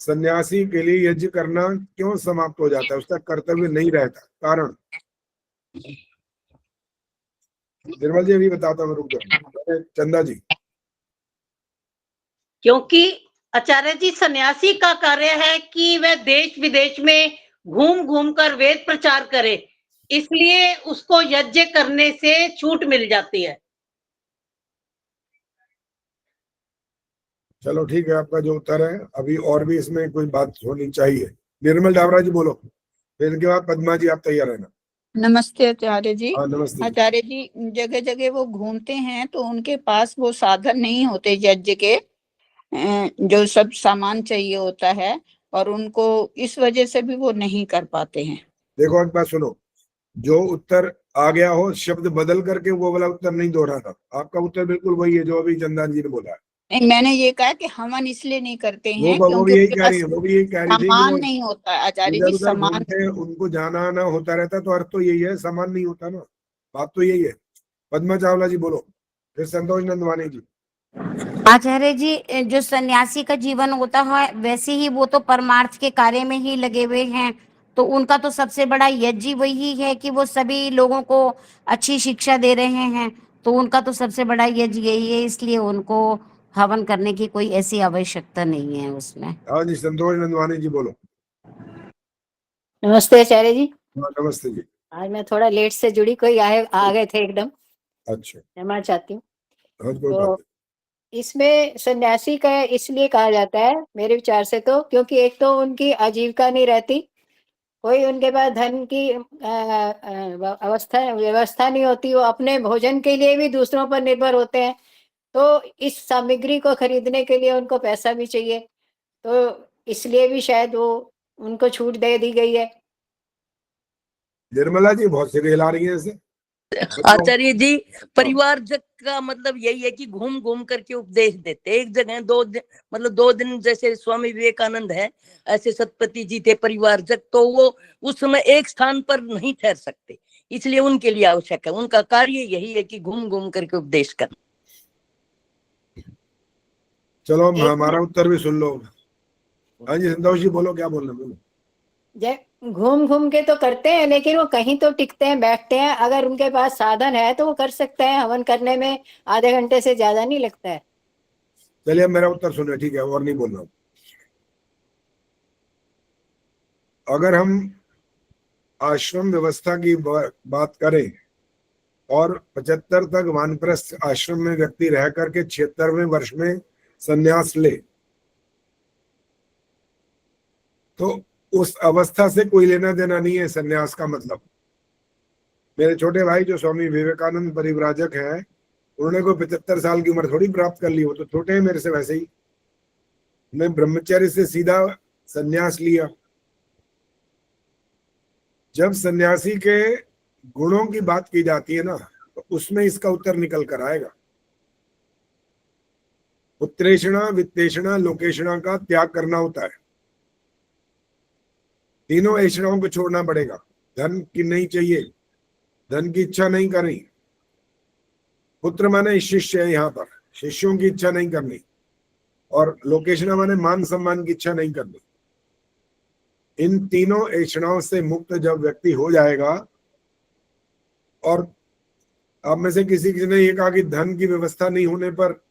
सन्यासी के लिए यज्ञ करना क्यों समाप्त हो जाता है, उसका कर्तव्य नहीं रहता, कारण निर्मल जी अभी बताता हूँ, रुक जाओ। चंदा जी। क्योंकि आचार्य जी, सन्यासी का कार्य है कि वह देश विदेश में घूम घूम कर वेद प्रचार करे, इसलिए उसको यज्ञ करने से छूट मिल जाती है। चलो ठीक है, आपका जो उत्तर है। अभी और भी इसमें कोई बात होनी चाहिए। निर्मल डावरा जी बोलो, फिर इनके बाद पद्मा जी आप तैयार रहना। नमस्ते आचार्य जी। हाँ, नमस्ते। आचार्य जी, जगह जगह वो घूमते हैं तो उनके पास वो साधन नहीं होते यज्ञ के, जो सब सामान चाहिए होता है, और उनको इस वजह से भी वो नहीं कर पाते हैं। देखो एक बात सुनो, जो उत्तर आ गया हो शब्द बदल करके वो वाला उत्तर नहीं दोहराना। आपका उत्तर बिल्कुल वही है जो अभी चंदन जी ने बोला है। नहीं, मैंने ये कहा कि हवन इसलिए नहीं करते हैं वो क्योंकि भी यही उनके कह रही पास है, वो भी यही कह रही थी कि सामान वो नहीं होता है आचार्य इधर जी, उधर सामान। घूमते हैं, उनको जाना आना होता रहता, तो अर्थ तो यही है, सामान नहीं होता ना। बात तो यही है। पद्मा चावला जी बोलो। फिर संतोष नंदवानी जी। आचार्य जी, जो सन्यासी का जीवन होता है वैसे ही वो तो परमार्थ के कार्य में ही लगे हुए हैं, तो उनका तो सबसे बड़ा यज्ञ वही है कि वो सभी लोगों को अच्छी शिक्षा दे रहे हैं, तो उनका तो सबसे बड़ा यज्ञ यही है, इसलिए उनको हवन करने की कोई ऐसी आवश्यकता नहीं है उसमें। हाँ जी, संतोष नंदवानी जी बोलो। नमस्ते आचार्य जी। हाँ, नमस्ते जी। आज मैं थोड़ा लेट से जुड़ी, कोई आ गए थे एकदम। अच्छा, क्षमा चाहती हूँ। हाँ, कोई बात तो इसमें सन्यासी का इसलिए कहा जाता है मेरे विचार से, तो क्योंकि एक तो उनकी आजीविका नहीं रहती, कोई उनके पास धन की व्यवस्था नहीं होती, वो अपने भोजन के लिए भी दूसरों पर निर्भर होते हैं, तो इस सामग्री को खरीदने के लिए उनको पैसा भी चाहिए, तो इसलिए भी शायद वो उनको छूट दे दी गई है। निर्मला जी बहुत से ला रही है इसे। आचार्य जी, परिवार जग का मतलब यही है कि घूम घूम करके उपदेश देते, एक जगह मतलब 2 दिन, जैसे स्वामी विवेकानंद है, ऐसे सतपति जी थे परिवार जग, तो वो उस समय एक स्थान पर नहीं ठहर सकते, इसलिए उनके लिए आवश्यक है, उनका कार्य यही है कि घूम घूम करके उपदेश करना। चलो हमारा उत्तर भी सुन लो। हाँ जी, संतोष जी बोलो, क्या बोलना, बोलो। घूम घूम के तो करते हैं, लेकिन वो कहीं तो टिकते हैं, बैठते हैं, अगर उनके पास साधन है तो वो कर सकते हैं, हवन करने में आधे घंटे से ज्यादा नहीं लगता है। चलिए मेरा उत्तर सुनिए, ठीक है, और नहीं बोल रहा हूं। अगर हम आश्रम व्यवस्था की बात करें और 75 तक वानप्रस्थ आश्रम में व्यक्ति रह करके 76वें वर्ष में संन्यास ले, तो उस अवस्था से कोई लेना देना नहीं है संन्यास का मतलब। मेरे छोटे भाई जो स्वामी विवेकानंद परिव्राजक है, उन्होंने कोई 75 साल की उम्र थोड़ी प्राप्त कर ली, वो तो छोटे हैं मेरे से वैसे ही। मैं ब्रह्मचर्य से सीधा संन्यास लिया। जब सन्यासी के गुणों की बात की जाती है ना, तो उसमें इसका उत्तर निकल कर आएगा। पुत्रेषणा, वित्तेषणा, लोकेषणा का त्याग करना होता है। तीनों ऐषणाओं को छोड़ना पड़ेगा। धन की नहीं चाहिए, धन की इच्छा नहीं करनी। पुत्र माने शिष्य है, यहाँ पर शिष्यों की इच्छा नहीं करनी, और लोकेशना माने मान सम्मान की इच्छा नहीं करनी। इन तीनों ऐषणाओं से मुक्त जब व्यक्ति हो जाएगा, और आप में से किसी ने ये कहा कि धन की व्यवस्था नहीं होने पर,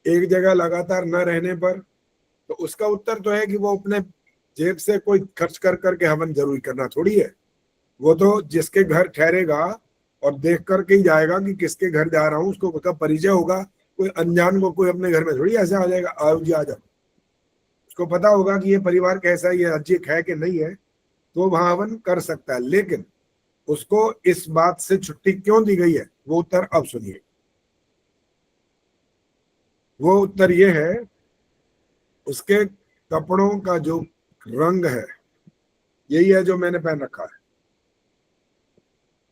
एक जगह लगातार न रहने पर, तो उसका उत्तर तो है कि वो अपने जेब से कोई खर्च कर करके हवन जरूरी करना थोड़ी है। वो तो जिसके घर ठहरेगा और देख करके ही जाएगा कि किसके घर जा रहा हूँ, उसको उसका परिचय होगा। कोई अनजान को कोई अपने घर में थोड़ी ऐसे आ जाएगा, आओ जी आ जाओ। उसको पता होगा कि ये परिवार कैसा है, ये अजीब है कि नहीं है, तो वहां हवन कर सकता है। लेकिन उसको इस बात से छुट्टी क्यों दी गई है, वो उत्तर अब सुनिए। वो उत्तर ये है, उसके कपड़ों का जो रंग है यही है जो मैंने पहन रखा है।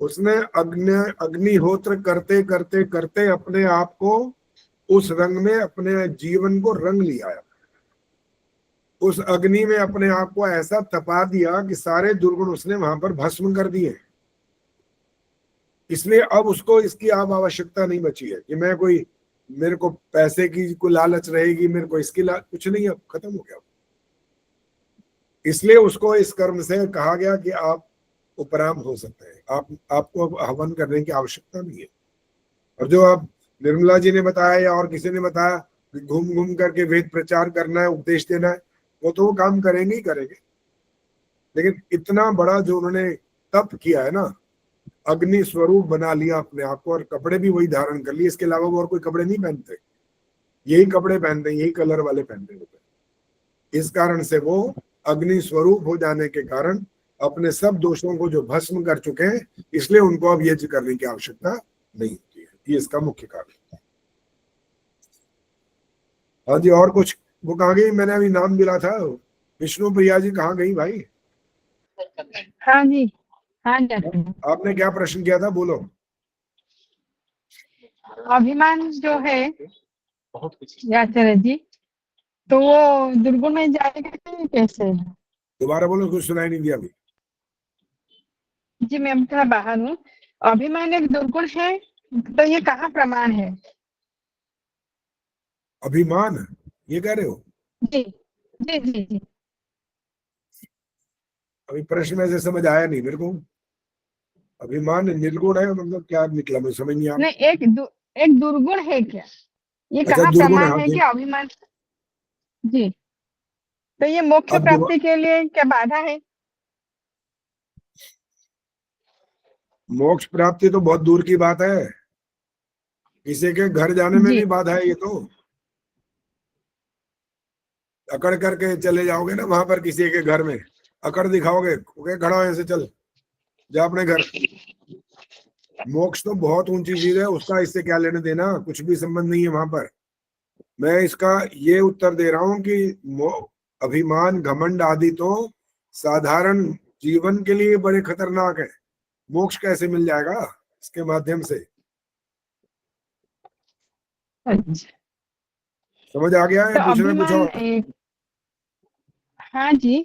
उसने अग्निहोत्र करते करते करते अपने आप को उस रंग में, अपने जीवन को रंग लिया है। उस अग्नि में अपने आप को ऐसा तपा दिया कि सारे दुर्गुण उसने वहां पर भस्म कर दिए। इसलिए अब उसको इसकी अब आवश्यकता नहीं बची है कि मैं कोई, मेरे को पैसे की कोई लालच रहेगी, मेरे को इसकी कुछ नहीं, अब खत्म हो गया। इसलिए उसको इस कर्म से कहा गया कि आप उपराम हो सकते हैं, आपको अब हवन करने की आवश्यकता नहीं है। और जो आप निर्मला जी ने बताया या और किसी ने बताया कि घूम घूम करके वेद प्रचार करना है, उपदेश देना है, वो तो वो काम करेंगे ही करेंगे। लेकिन इतना बड़ा जो उन्होंने तप किया है ना, अग्नि स्वरूप बना लिया अपने आप को, और कपड़े भी वही धारण कर लिए, इसके अलावा वो और कोई कपड़े नहीं पहनते, यही कपड़े पहनते, यही कलर वाले पहनते होते। इस कारण से वो अग्नि स्वरूप हो जाने के कारण अपने सब दोषों को जो भस्म कर चुके हैं, इसलिए उनको अब यज्ञ करने की आवश्यकता नहीं होती है। ये इसका मुख्य कारण है। हाँ जी, और कुछ? वो कहाँ गई? मैंने अभी नाम मिला था, विष्णु प्रिया जी कहाँ गई भाई? हाँ जी, हाँ जी। आपने क्या प्रश्न किया था, बोलो। अभिमान जो है आचार्य जी, तो वो दुर्गुण में जाएगा कि कैसे? दोबारा बोलो, कुछ सुनाई नहीं दिया अभी। जी मैं थोड़ा बाहर हूँ। अभिमान एक दुर्गुण है तो ये कहाँ प्रमाण है? अभिमान ये कह रहे हो? जी जी जी जी। अभी प्रश्न में से समझ आया नहीं मेरे को। अभिमान निर्गुण है मतलब क्या निकला, मैं समझ नहीं आया। नहीं, एक दुर्गुण है क्या? ये अच्छा, कहाँ दुर्गुण है, प्रमाण हाँ, है कि अभिमान? जी। तो ये मोक्ष अब प्राप्ति के लिए क्या बाधा है? मोक्ष प्राप्ति तो बहुत दूर की बात है, किसी के घर जाने में जी भी बाधा है ये तो। अकड़ करके चले जाओगे ना वहां पर किसी के घर में, अकड़ दिखाओगे, ओके खड़ा हो ऐसे, चल जा अपने घर। मोक्ष तो बहुत ऊंची चीज है, उसका इससे क्या लेने देना, कुछ भी संबंध नहीं है वहां पर। मैं इसका ये उत्तर दे रहा हूं कि अभिमान घमंड आदि तो साधारण जीवन के लिए बड़े खतरनाक है, मोक्ष कैसे मिल जाएगा इसके माध्यम से? अच्छा। समझ आ गया है? तो पूछना कुछ अभिमान और? हाँ जी।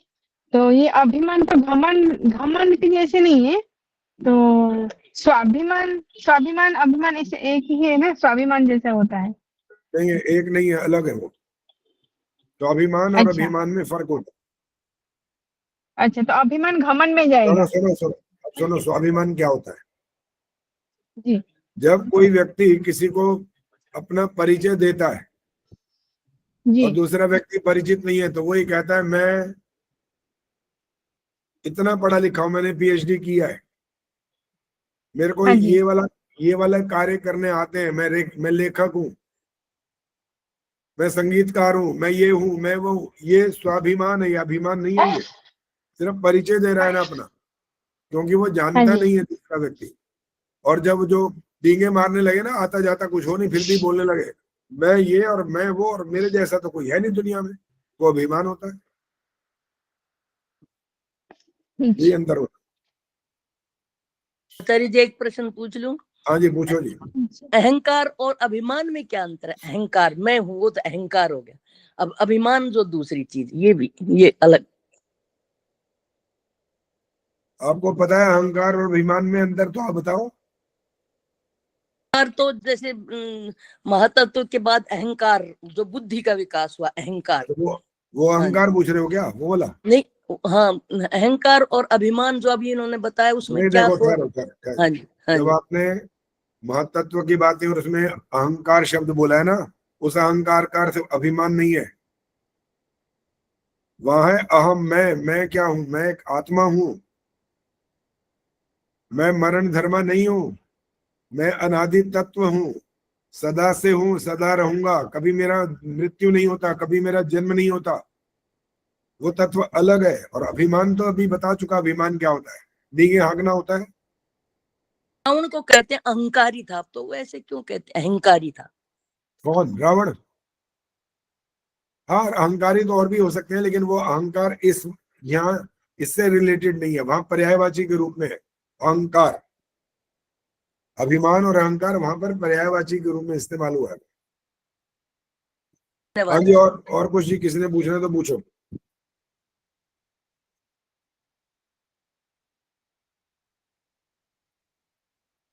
तो ये अभिमान तो घमंड घमंड की जैसे नहीं है। तो स्वाभिमान स्वाभिमान अभिमान ऐसे एक ही है ना, स्वाभिमान जैसा होता है? नहीं है, एक नहीं है, अलग है वो। तो अभिमान और अच्छा अभिमान में फर्क होता अच्छा। तो अभिमान घमंड में है। जाएगा? सुनो, स्वाभिमान क्या होता है? जी जब कोई व्यक्ति किसी को अपना परिचय देता है जी और दूसरा व्यक्ति परिचित नहीं है, तो वही कहता है मैं इतना पढ़ा लिखा हूं, मैंने पीएचडी किया है, मेरे को हाँ जी ये वाला कार्य करने आते हैं, मैं लेखक हूँ, मैं संगीतकार हूँ, मैं ये हूँ, मैं वो हूँ। ये स्वाभिमान है, ये अभिमान नहीं है। ये सिर्फ परिचय दे रहा है ना अपना, क्योंकि वो हाँ जानता जी नहीं है दूसरा व्यक्ति। और जब जो डींगे मारने लगे ना, आता जाता कुछ हो नहीं फिर भी बोलने लगे मैं ये और मैं वो और मेरे जैसा तो कोई है नहीं दुनिया में, वो अभिमान होता है। ये अंतर होता आचार्य जी एक प्रश्न पूछ लूं? है। हाँ जी, पूछो जी। अहंकार और अभिमान में क्या अंतर है? अहंकार मैं हूं वो तो अहंकार हो गया, अब अभिमान जो दूसरी चीज, ये अलग। आपको पता है अहंकार और अभिमान में अंतर, तो आप बताओ। अहंकार तो जैसे महातत्व के बाद अहंकार, जो बुद्धि का विकास हुआ अहंकार। तो वो हाँ अहंकार पूछ रहे हो क्या, वो वाला? नहीं, हाँ, अहंकार और अभिमान जो अभी इन्होंने बताया उसमें नहीं, क्या देखो थोड़ा। ठहरो। हाँ जी हाँ जब जी आपने महतत्व की बात की और उसमें अहंकार शब्द बोला है ना, उस अहंकार का अर्थ अभिमान नहीं है। वहां है अहम, मैं क्या हूं, मैं एक आत्मा हूं, मैं मरण धर्मा नहीं हूं, मैं अनादि तत्व हूं, सदा से हूं, सदा रहूंगा, कभी मेरा मृत्यु नहीं होता, कभी मेरा जन्म नहीं होता। वो तत्व अलग है। और अभिमान तो अभी बता चुका, अभिमान क्या होता है, डींगे हाँकना होता है। रावण को कहते हैं अहंकारी था, तो वो ऐसे क्यों कहते हैं अहंकारी था? कौन? रावण? हाँ, अहंकारी तो और भी हो सकते हैं, लेकिन वो अहंकार इस यहाँ इससे रिलेटेड नहीं है, वहां पर्यायवाची के रूप में है अहंकार। अभिमान और अहंकार वहां पर पर्यायवाची के रूप में इस्तेमाल हुआ है। हाँ जी, और कुछ जी किसी ने पूछना तो पूछो।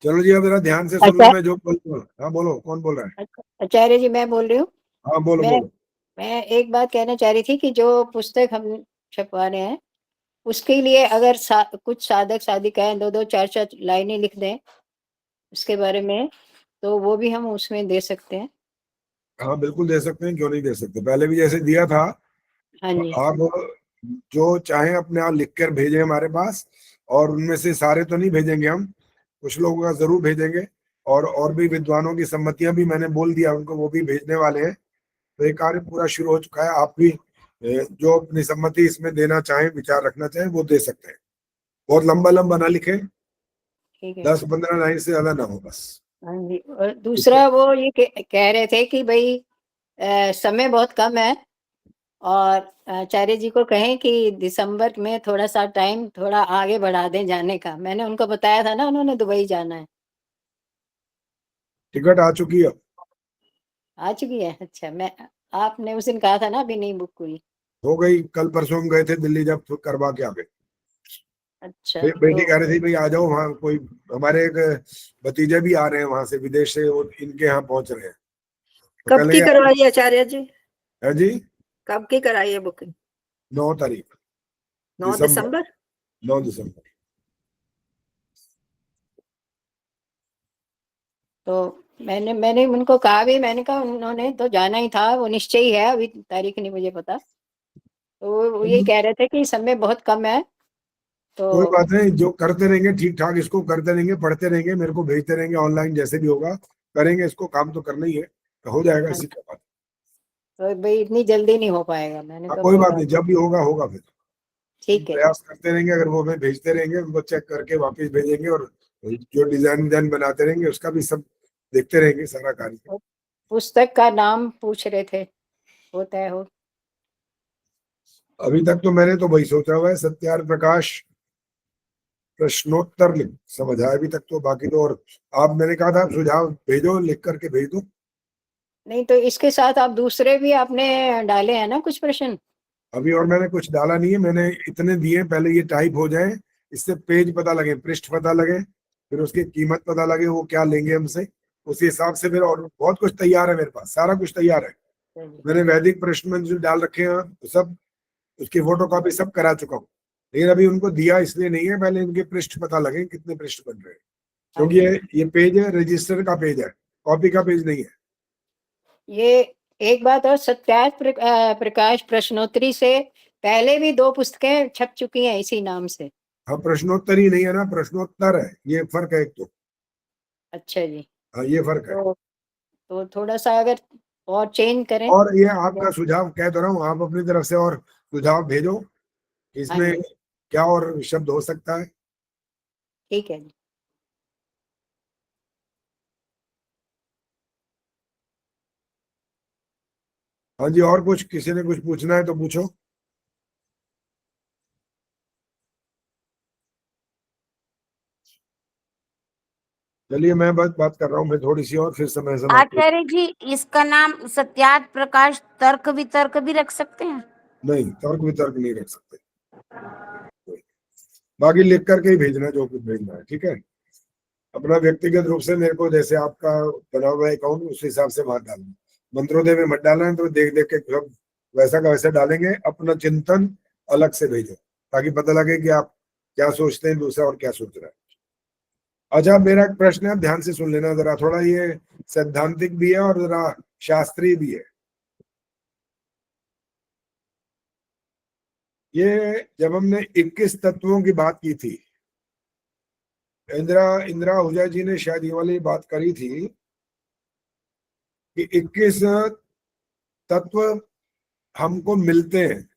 चलो जी, अब जरा ध्यान से सुन लो, मैं जो बोल रहा हूँ। हाँ बोलो, कौन बोल रहा है? आचार्य जी मैं बोल रही हूँ। हाँ बोलो मैं बोलो। मैं एक बात कहना चाह रही थी कि जो पुस्तक हम छपवा रहे हैं उसके लिए अगर कुछ साधक साधिकाएं 2-2 4-4 लाइनें लिख दें उसके बारे में, तो वो भी हम उसमें दे सकते हैं। हाँ बिल्कुल दे सकते हैं, क्यों नहीं दे सकते, पहले भी जैसे दिया था। हाँ जी आप जो चाहे अपने आप लिख कर भेजें हमारे पास, और उनमें से सारे तो नहीं भेजेंगे हम, कुछ लोगों का जरूर भेजेंगे। और भी विद्वानों की सम्मतियां भी मैंने बोल दिया उनको, वो भी भेजने वाले हैं। तो ये कार्य पूरा शुरू हो चुका है। आप भी जो अपनी सम्मति इसमें देना चाहें, विचार रखना चाहें, वो दे सकते हैं। बहुत लंबा लंबा ना लिखें, ठीक है। 10-15 लाइन से ज्यादा ना हो बस। हाँ जी। और दूसरा वो ये कह रहे थे कि भाई समय बहुत कम है और आचार्य जी को कहें कि दिसंबर में थोड़ा सा टाइम थोड़ा आगे बढ़ा दें जाने का। मैंने उनको बताया था ना, उन्होंने दुबई जाना है। टिकट आ चुकी है, आ चुकी है? अच्छा, मैं आपने उस दिन कहा था ना अभी नहीं बुक हुई। हो गई, कल परसों हम गए थे दिल्ली, जब करवा के आ गए। अच्छा बेटी तो कह रही थी भाई आ जाओ वहाँ, कोई हमारे एक भतीजे भी आ रहे हैं वहां से, विदेश से, वो इनके यहाँ पहुंच रहे हैं, तो कब कहने की लगे करवाई है आचार्य जी? है जी, कब की कराई है बुकिंग? 9 तारीख 9 दिसंबर, दिसंबर। 9 दिसंबर। तो मैंने उनको कहा भी, मैंने कहा उन्होंने तो जाना ही था, वो निश्चय ही है, अभी तारीख नहीं मुझे पता। तो वो यही कह रहे थे कि समय बहुत कम है, कोई तो बात नहीं, जो करते रहेंगे ठीक ठाक, इसको करते रहेंगे, पढ़ते रहेंगे, मेरे को भेजते रहेंगे ऑनलाइन, जैसे भी होगा करेंगे, इसको काम तो करना ही है, तो हो जाएगा, हाँ, इसी का बात। तो भाई इतनी जल्दी नहीं हो पाएगा, मैंने कहा कोई कोई बात बात नहीं, जब भी होगा होगा, फिर ठीक है। प्रयास करते रहेंगे, अगर वो हमें भेजते रहेंगे, उनको चेक करके वापस भेजेंगे, और जो डिजाइन बनाते रहेंगे उसका भी सब देखते रहेंगे, सारा कार्य। पुस्तक का नाम पूछ रहे थे, होता है हो? अभी तक तो मैंने तो वही सोचा हुआ है, सत्यार्थ प्रकाश प्रश्नोत्तर समझ आया अभी तक तो, बाकी तो, और आप, मैंने कहा था आप सुझाव भेजो, लिख करके भेज दो। नहीं तो इसके साथ आप दूसरे भी आपने डाले हैं ना कुछ प्रश्न? अभी और मैंने कुछ डाला नहीं है, मैंने इतने दिए, पहले ये टाइप हो जाए, इससे पेज पता लगे, पृष्ठ पता लगे, फिर उसकी कीमत पता लगे, वो क्या लेंगे हमसे, उसी हिसाब से फिर, और बहुत कुछ तैयार है मेरे पास, सारा कुछ तैयार है। मैंने वैदिक प्रश्न में जो डाल रखे हैं सब, उसकी फोटो कॉपी सब करा चुका हूँ, लेकिन अभी उनको दिया इसलिए नहीं है, पहले इनके पृष्ठ पता लगे, कितने पृष्ठ बन रहे हैं, क्योंकि ये पेज है, रजिस्टर का पेज है, कॉपी का पेज नहीं है। ये एक बात और, सत्यार्थ प्रकाश प्रश्नोत्तरी से पहले भी 2 पुस्तकें छप चुकी हैं इसी नाम से। हाँ, प्रश्नोत्तर ही नहीं है ना, प्रश्नोत्तर है, ये फर्क है एक तो। अच्छा जी। हाँ, ये फर्क है। तो थोड़ा सा अगर और चेंज करें। और ये आपका सुझाव कह तो रहा हूँ, आप अपनी तरफ से और सुझाव भेजो, इसमें क्या और शब्द हो सकता है। ठीक है जी। हाँ जी, और कुछ किसी ने कुछ पूछना है तो पूछो। चलिए, मैं बस बात कर रहा हूँ, मैं थोड़ी सी और, फिर समय समाप्त। आचार्य जी, इसका नाम सत्यार्थ प्रकाश तर्क वितर्क भी रख सकते हैं? नहीं, तर्क वितर्क नहीं रख सकते, बाकी लिख करके ही भेजना जो कुछ भेजना है, ठीक है। अपना व्यक्तिगत रूप से मेरे को, जैसे आपका बना हुआ अकाउंट, उस हिसाब से वहां डालना, मंत्रोदय में मत डालना है, तो देख देख के सब वैसा का वैसा डालेंगे, अपना चिंतन अलग से भेजो, ताकि पता लगे कि आप क्या सोचते हैं, दूसरा और क्या सोच रहा है। अच्छा, मेरा एक प्रश्न है, आप ध्यान से सुन लेना जरा, थोड़ा ये सैद्धांतिक भी है और जरा शास्त्रीय भी है। ये जब हमने 21 तत्वों की बात की थी, इंदिरा आहूजा जी ने शायद ये वाली बात करी थी कि 21 तत्व हमको मिलते हैं,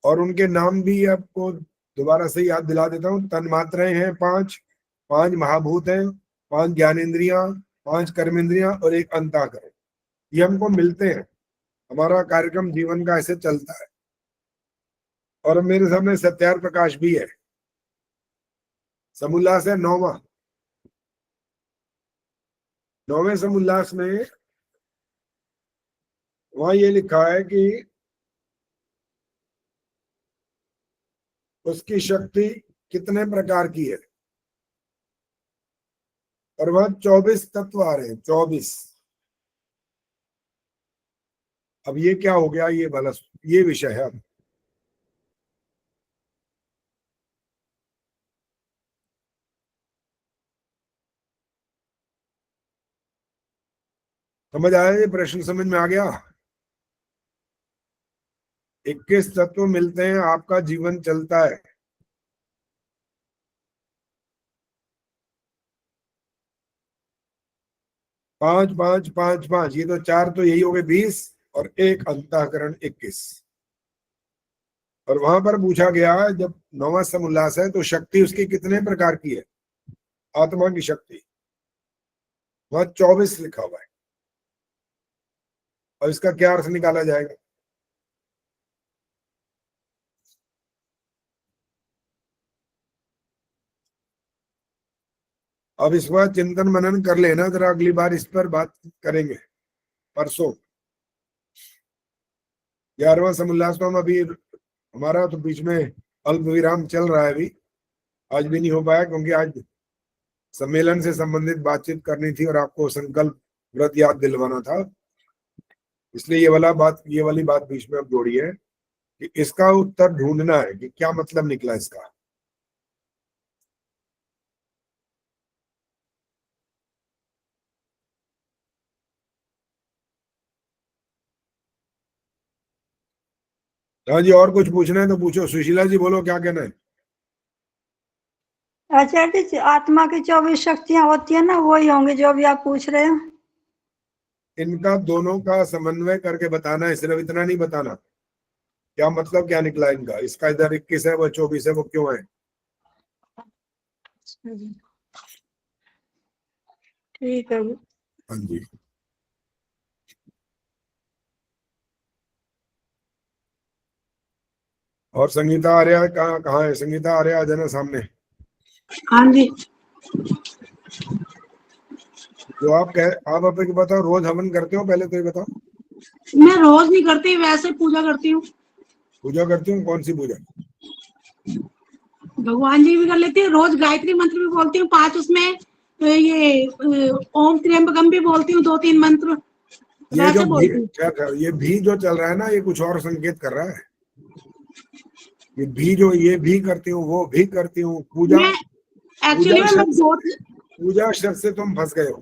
और उनके नाम भी आपको दोबारा से याद दिला देता हूँ। तन्मात्राएं हैं 5, 5 महाभूत हैं, 5 ज्ञानेन्द्रियां, 5 कर्मेंद्रियां और 1 अंतःकरण, ये हमको मिलते हैं। हमारा कार्यक्रम जीवन का ऐसे चलता है। और मेरे सामने सत्यार्थ प्रकाश भी है, समुल्लास है 9वें समुल्लास में, वहां ये लिखा है कि उसकी शक्ति कितने प्रकार की है, और वहां 24 तत्व आ रहे हैं, 24। अब ये क्या हो गया, ये भला, ये विषय है। अब समझ आया, ये प्रश्न समझ में आ गया। 21 तत्व मिलते हैं, आपका जीवन चलता है। पांच पांच पांच पांच, ये तो 4 तो यही हो गए 20, और 1 अंतःकरण 21। और वहां पर पूछा गया, जब 9वां समुल्लास है, तो शक्ति उसकी कितने प्रकार की है, आत्मा की शक्ति, वहां 24 लिखा हुआ है। और इसका क्या अर्थ निकाला जाएगा? अब इस बार चिंतन मनन कर लेना जरा, अगली बार इस पर बात करेंगे, परसों। 11वां समुल्लास को हम अभी हमारा तो बीच में अल्प विराम चल रहा है अभी, आज भी नहीं हो पाया क्योंकि आज सम्मेलन से संबंधित बातचीत करनी थी और आपको संकल्प व्रत याद दिलवाना था, इसलिए ये वाली बात बीच में अब जोड़ी है कि इसका उत्तर ढूंढना है कि क्या मतलब निकला इसका। हाँ जी, और कुछ पूछना है तो पूछो। सुशीला जी बोलो, क्या कहना है? आचार्य जी, आत्मा की 24 शक्तियां होती है ना, वही होंगी जो भी आप पूछ रहे हो। इनका दोनों का समन्वय करके बताना है, सिर्फ इतना नहीं बताना क्या मतलब क्या निकला इनका। इसका इधर 21 है, वो 24 है, वो क्यों है? ठीक है। हाँ जी। और संगीता आर्या कहाँ है? संगीता आर्या आ जाना सामने। हाँ जी। जो आप अपने को बताओ, रोज हवन करते हो? पहले तो ये बताओ। मैं रोज नहीं करती, वैसे पूजा करती हूँ। पूजा करती हूँ? कौन सी पूजा? भगवान जी भी कर लेती हूँ, रोज गायत्री मंत्र भी बोलती हूँ 5, उसमें ये ओम त्र्यंबकम भी बोलती हूँ 2-3 मंत्र ये जो वैसे बोलती हूँ। ये भी जो चल रहा है ना, ये कुछ और संकेत कर रहा है। ये भी जो ये भी करती हूँ, वो भी करती हूँ। एक्चुअली पूजा शब्द से तुम फंस गए हो।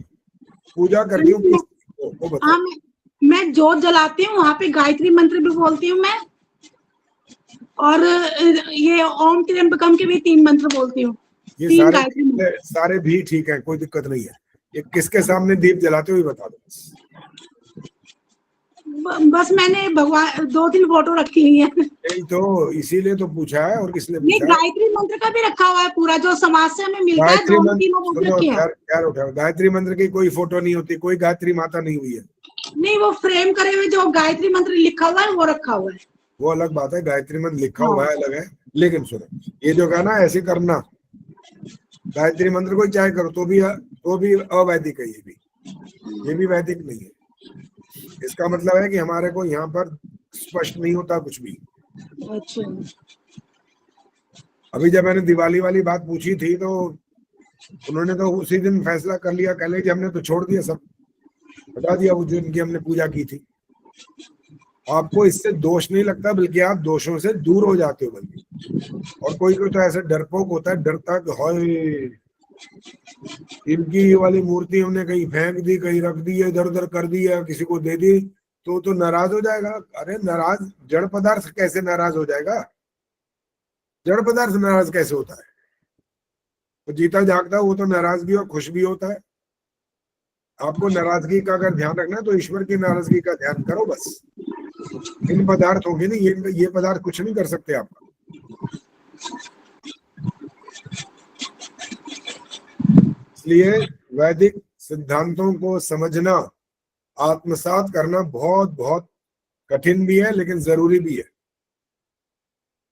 पूजा करती हूँ वो बताओ। हाँ, मैं जोत जलाती हूँ, वहां पे गायत्री मंत्र भी बोलती हूँ मैं, और ये ओम त्र्यंबकम के भी 3 मंत्र बोलती हूँ। ये 3 गायत्री मंत्र। सारे भी ठीक है, कोई दिक्कत नहीं है। ये किसके सामने दीप जलाते हो ये बता दो। बस मैंने भगवान 2-3 फोटो रखी हुई है। नहीं तो इसीलिए तो पूछा है, और किसने ये पूछा है? गायत्री मंत्र का भी रखा हुआ है पूरा, जो समाज से हमें मिलता है। गायत्री मंत्र, तीनों बोल रखे हैं। खैर उठाओ। गायत्री मंत्र की कोई फोटो नहीं होती, कोई गायत्री माता नहीं हुई है। नहीं, वो फ्रेम करे हुए जो गायत्री मंत्र लिखा हुआ है वो रखा हुआ है। वो अलग बात है, गायत्री मंत्र लिखा हुआ है अलग है। लेकिन सुनो, ये जो कहा ना ऐसे करना, गायत्री मंत्र को चाहे करो तो भी अवैदिक है। ये भी वैदिक नहीं है। इसका मतलब है कि हमारे को यहाँ पर स्पष्ट नहीं होता कुछ भी। अच्छा। अभी जब मैंने दिवाली वाली बात पूछी थी तो उन्होंने तो उसी दिन फैसला कर लिया, कह कि हमने तो छोड़ दिया, सब बता दिया वो जिनकी हमने पूजा की थी। आपको इससे दोष नहीं लगता, बल्कि आप दोषों से दूर हो जाते हो बल्कि। और कोई तो ऐसे डरपोक होता है, डरता कि हाय इनकी ये वाली मूर्ति हमने कहीं फेंक दी, कहीं रख दी है, इधर उधर कर दी है, किसी को दे दी तो नाराज हो जाएगा। अरे नाराज जड़ पदार्थ कैसे नाराज हो जाएगा? जड़ पदार्थ नाराज कैसे होता है? तो जीता जागता वो तो नाराज भी और खुश भी होता है। आपको नाराजगी का अगर ध्यान रखना है तो ईश्वर की नाराजगी का ध्यान करो बस। इन पदार्थों की नहीं, ये पदार्थ कुछ नहीं कर सकते आपका। इसलिए वैदिक सिद्धांतों को समझना, आत्मसात करना बहुत बहुत कठिन भी है, लेकिन जरूरी भी है।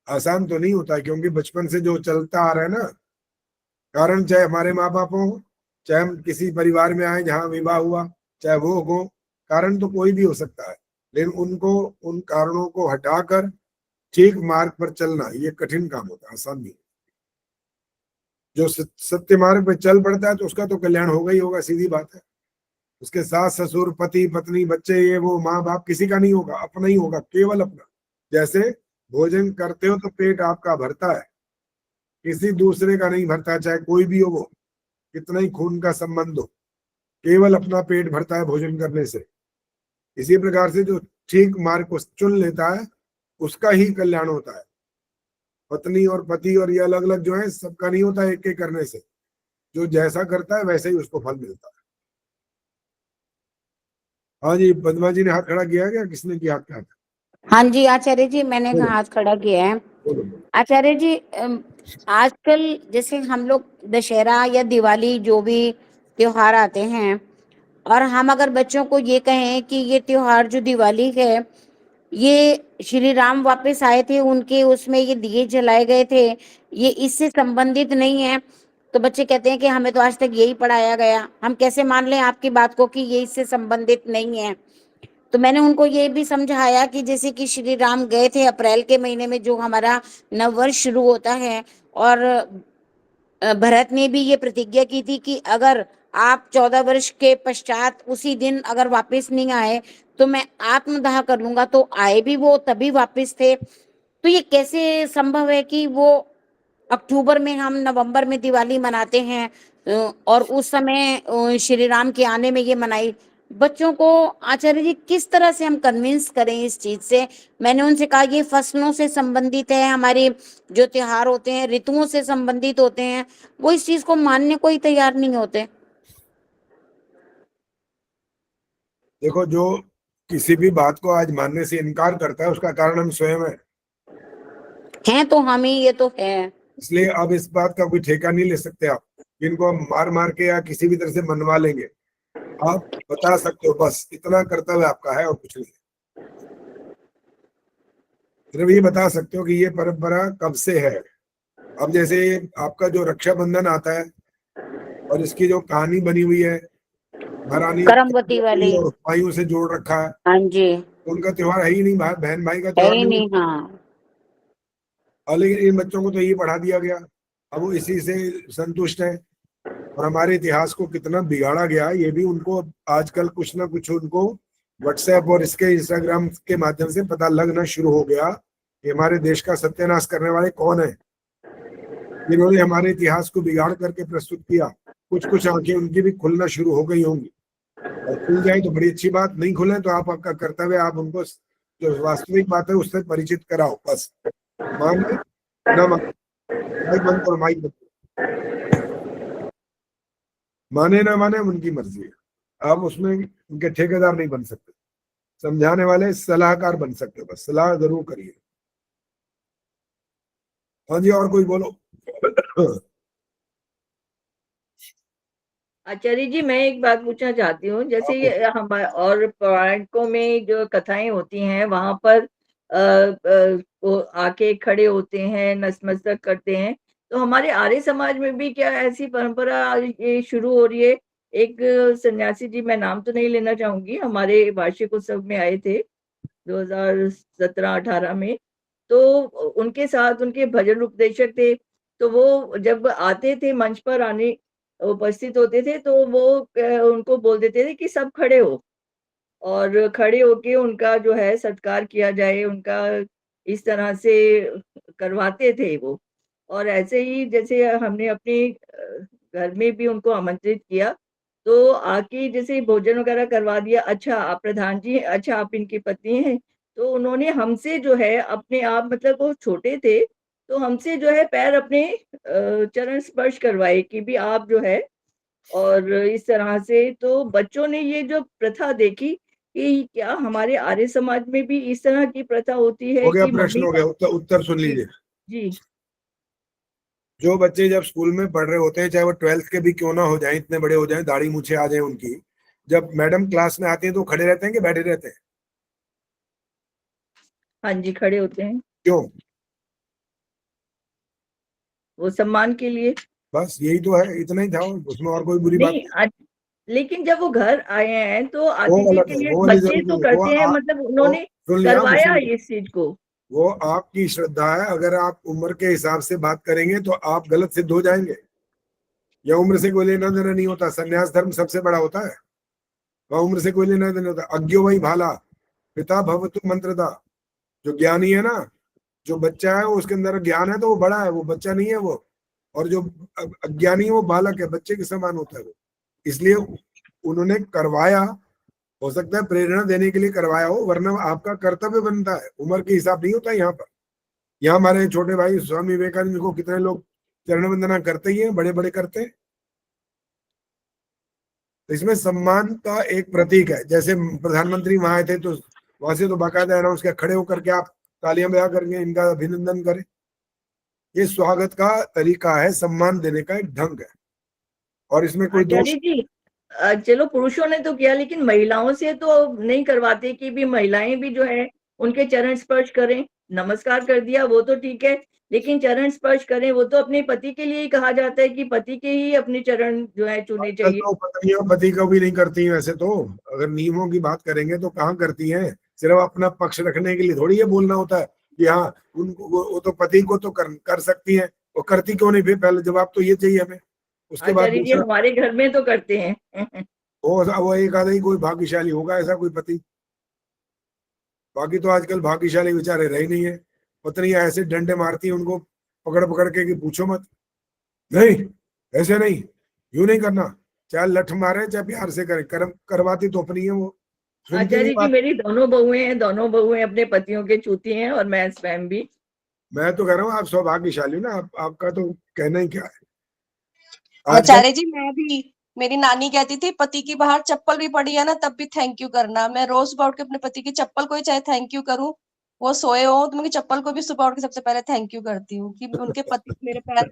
आसान तो नहीं होता, क्योंकि बचपन से जो चलता आ रहा है ना, कारण चाहे हमारे माँ बाप हो, चाहे हम किसी परिवार में आए जहाँ विवाह हुआ, चाहे वो हो, कारण तो कोई भी हो सकता है, लेकिन उन कारणों को हटाकर ठीक मार्ग पर चलना ये कठिन काम होता है, आसान नहीं। जो सत्य मार्ग पर चल पड़ता है तो उसका तो कल्याण होगा ही होगा, सीधी बात है। उसके सास ससुर पति पत्नी बच्चे ये वो माँ बाप किसी का नहीं होगा, अपना ही होगा, केवल अपना। जैसे भोजन करते हो तो पेट आपका भरता है, किसी दूसरे का नहीं भरता, चाहे कोई भी हो, वो कितना ही खून का संबंध हो, केवल अपना पेट भरता है भोजन करने से। इसी प्रकार से जो ठीक मार्ग को चुन लेता है उसका ही कल्याण होता है। पत्नी और पति और ये अलग अलग जो है, सबका नहीं होता एक एक करने से। जो जैसा करता है वैसे ही उसको फल मिलता है। हाँ जी, पद्मा जी ने हाथ खड़ा किया क्या? किसने किया हाथ? हाँ जी आचार्य जी, मैंने हाथ खड़ा किया है। आचार्य जी, आजकल जैसे हम लोग दशहरा या दिवाली जो भी त्योहार आते हैं, और हम अगर बच्चों को ये कहें कि ये त्योहार जो दिवाली है, ये श्री राम वापस आए थे, उनके उसमें ये दिए जलाए गए थे, ये इससे संबंधित नहीं है, तो बच्चे कहते हैं कि हमें तो आज तक यही पढ़ाया गया। हम कैसे मान लें आपकी बात को कि ये इससे संबंधित नहीं है? तो मैंने उनको ये भी समझाया कि जैसे कि श्री राम गए थे अप्रैल के महीने में, जो हमारा नववर्ष शुरू होता है, और भरत ने भी ये प्रतिज्ञा की थी कि अगर आप 14 वर्ष के पश्चात उसी दिन अगर वापस नहीं आए तो मैं आत्मदाह कर लूंगा। तो आए भी वो तभी वापस थे। तो ये कैसे संभव है कि वो अक्टूबर में, हम नवंबर में दिवाली मनाते हैं और उस समय श्री राम के आने में ये मनाई। बच्चों को आचार्य जी किस तरह से हम कन्विंस करें इस चीज से? मैंने उनसे कहा ये फसलों से संबंधित है, हमारे जो त्योहार होते हैं ऋतुओं से संबंधित होते हैं, वो इस चीज को मानने को ही तैयार नहीं होते। देखो, जो किसी भी बात को आज मानने से इनकार करता है उसका कारण हम स्वयं हैं तो हम ही, ये तो है। इसलिए अब इस बात का कोई ठेका नहीं ले सकते आप, इनको हम मार मार के या किसी भी तरह से मनवा लेंगे। आप बता सकते हो, बस इतना कर्तव्य आपका है और कुछ नहीं। सिर्फ ये बता सकते हो कि ये परंपरा कब से है। अब जैसे आपका जो रक्षाबंधन आता है और इसकी जो कहानी बनी हुई है, महारानी करमवती वाली, भाइयों से जोड़ रखा है। हाँ जी, उनका त्योहार है ही नहीं, बहन भाई का है त्योहार ही नहीं। हाँ, और लेकिन इन बच्चों को तो ये पढ़ा दिया गया, अब वो इसी से संतुष्ट है। और हमारे इतिहास को कितना बिगाड़ा गया ये भी उनको आजकल कुछ ना कुछ उनको व्हाट्सएप और इसके इंस्टाग्राम के माध्यम से पता लगना शुरू हो गया कि हमारे देश का सत्यानाश करने वाले कौन है, जिन्होंने हमारे इतिहास को बिगाड़ करके प्रस्तुत किया। कुछ कुछ आंखें उनकी भी खुलना शुरू हो गई होंगी, और खुल जाए तो बड़ी अच्छी बात, नहीं खुले तो आप, आपका कर्तव्य, आप उनको जो वास्तविक बात है उससे परिचित कराओ। बस माने ना माने, माइक बंद करो, माइक बंद करो। माने ना माने उनकी मर्जी है, आप उसमें उनके ठेकेदार नहीं बन सकते, समझाने वाले सलाहकार बन सकते हो, बस सलाह जरूर करिए। हाँ जी, और कोई बोलो। आचार्य जी, मैं एक बात पूछना चाहती हूँ। जैसे ये हम और पौराणिकों में जो कथाएं होती हैं वहां पर वो आके खड़े होते हैं, नतमस्तक करते हैं, तो हमारे आर्य समाज में भी क्या ऐसी परंपरा ये शुरू हो रही है? एक सन्यासी जी, मैं नाम तो नहीं लेना चाहूंगी, हमारे वार्षिक उत्सव में आए थे 2017-18 में, तो उनके साथ उनके भजन उपदेशक थे। तो वो जब आते थे मंच पर आने उपस्थित होते थे तो वो उनको बोल देते थे कि सब खड़े हो, और खड़े होके उनका जो है सत्कार किया जाए, उनका इस तरह से करवाते थे वो। और ऐसे ही जैसे हमने अपने घर में भी उनको आमंत्रित किया, तो आके जैसे भोजन वगैरह करवा दिया। अच्छा आप प्रधान जी हैं, अच्छा आप इनकी पत्नी हैं, तो उन्होंने हमसे जो है अपने आप, मतलब वो छोटे थे तो हमसे जो है पैर अपने चरण स्पर्श करवाए कि भी आप जो है, और इस तरह से। तो बच्चों ने ये जो प्रथा देखी कि क्या हमारे आर्य समाज में भी इस तरह की प्रथा होती है हो गया, कि प्रश्न मम्मी हो गया, उत्तर सुन जी, लीजिए। जी जो बच्चे जब स्कूल में पढ़ रहे होते हैं, चाहे वो 12th के भी क्यों ना हो जाए, इतने बड़े हो जाए, दाढ़ी मूछे आ जाए उनकी, जब मैडम क्लास में आती है तो खड़े रहते हैं कि बैठे रहते हैं? हाँ जी, खड़े होते हैं। क्यों? वो सम्मान के लिए। बस यही तो है, इतना ही था, उसमें और कोई बुरी बात नहीं, लेकिन जब वो घर आए हैं तो वो अतिथि अलग के है, लिए वो वाली बच्चे जरूरत तो नहीं है। करते हैं, मतलब उन्होंने सुन लिया, करवाया मुझसे इस चीज को। वो आपकी श्रद्धा है, अगर आप उम्र के हिसाब से बात करेंगे तो आप गलत सिद्ध हो जाएंगे। या उम्र से कोई लेना देना नहीं होता, संन्यास धर्म सबसे बड़ा होता है, वह उम्र से कोई लेना देना होता। अज्ञो वही भाला पिता भवतु मंत्रदा, जो ज्ञानी है ना, जो बच्चा है उसके अंदर ज्ञान है तो वो बड़ा है, वो बच्चा नहीं है वो। और जो अज्ञानी है वो बालक है, बच्चे के समान होता है वो। इसलिए उन्होंने करवाया, हो सकता है प्रेरणा देने के लिए करवाया हो, वरना आपका कर्तव्य बनता है। उम्र के हिसाब नहीं होता यहाँ पर। यहाँ हमारे छोटे भाई स्वामी विवेकानंद को कितने लोग चरण वंदना करते ही हैं, बड़े बड़े करते हैं। तो इसमें सम्मान का एक प्रतीक है। जैसे प्रधानमंत्री वहां आए थे तो वहां से तो बाकायदा अनाउंस किया, खड़े होकर के आप तालियां बजा करके इनका अभिनंदन करें। ये स्वागत का तरीका है, सम्मान देने का एक ढंग है, और इसमें कोई दोष। आचार्य जी, चलो पुरुषों ने तो किया, लेकिन महिलाओं से तो नहीं करवाते कि भी महिलाएं भी जो है उनके चरण स्पर्श करें। नमस्कार कर दिया वो तो ठीक है, लेकिन चरण स्पर्श करें वो तो अपने पति के लिए ही कहा जाता है कि पति के ही अपने चरण जो है छूने आजकल चाहिए। तो पत्नियां पति को भी नहीं करती हैं वैसे तो, अगर नियमों की बात करेंगे तो कहाँ करती हैं। सिर्फ अपना पक्ष रखने के लिए थोड़ी ये बोलना होता है कि हाँ उनको वो तो पति को तो कर सकती हैं, वो करती क्यों नहीं? फिर पहले जवाब तो ये चाहिए हमें। उसके बाद आचार्य जी दूसरा, हमारे घर में तो करते हैं। वो एक आधा ही कोई भाग्यशाली होगा ऐसा कोई पति, बाकी तो आजकल भाग्यशाली बेचारे रहे नहीं है। पत्नियां ऐसे डंडे मारती हैं उनको पकड़ पकड़ के कि पूछो मत, नहीं ऐसे नहीं, यूं नहीं करना, चाहे लठ मारे चाहे प्यार से करे, करवाती तो अपनी है वो। सुनती आचार्य नहीं जी बात। मेरी दोनों बहुएं अपने पतियों के छूती हैं और मैं स्वयं भी। मैं तो कह रहा हूँ आप सौभाग्यशाली ना, आपका तो कहना ही क्या है। आजकल आचार्य जी मैं भी, मेरी नानी कहती थी पति की बाहर चप्पल भी पड़ी है ना तब भी थैंक यू करना। मैं रोज सुबह उठ के अपने पति की चप्पल को ही चाहे थैंक यू करूं, वो सोए हो तो मैं उनकी चप्पल को भी सुबह उठ के सबसे पहले थैंक यू करती हूँ कि उनके पति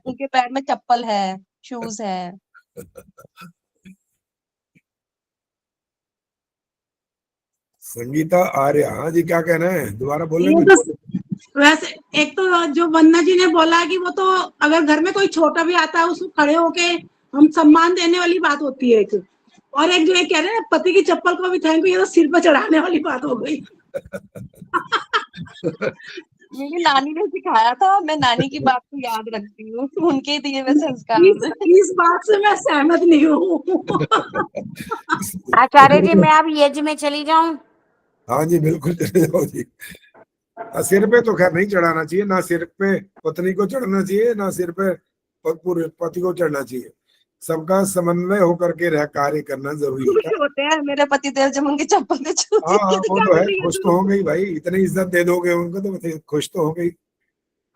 उनके पैर में चप्पल है, शूज है। संगीता आर्य, हाँ जी क्या कहना है, दोबारा बोलने ये में। तो वैसे एक तो जो वंदना जी ने बोला कि वो तो अगर घर में कोई छोटा भी आता है उसको खड़े होके हम सम्मान देने वाली बात होती है एक, और एक जो ये कह रहे हैं पति की चप्पल को भी थैंक यू, ये तो सिर पर चढ़ाने वाली बात हो गई। मेरी नानी ने सिखाया था, मैं नानी की बात को याद रखती हूँ, उनके दिए हुए संस्कारों में। इस बात से मैं सहमत नहीं हूँ। आचार्य जी मैं अब यज्ञ में चली जाऊं? हाँ जी बिल्कुल चले जाओ जी। सिर पे तो खैर नहीं चढ़ाना चाहिए, ना सिर पे पत्नी को चढ़ना चाहिए, ना सिर पे पूरे पति को चढ़ना चाहिए। सबका समन्वय होकर के रह कार्य करना जरूरी होता है। होते हैं मेरे पति देव जब उनकी चप्पल पे छूती हाँ वो तो है, खुश तो हो गई भाई, इतनी इज्जत दे दोगे उनको तो खुश तो हो गई।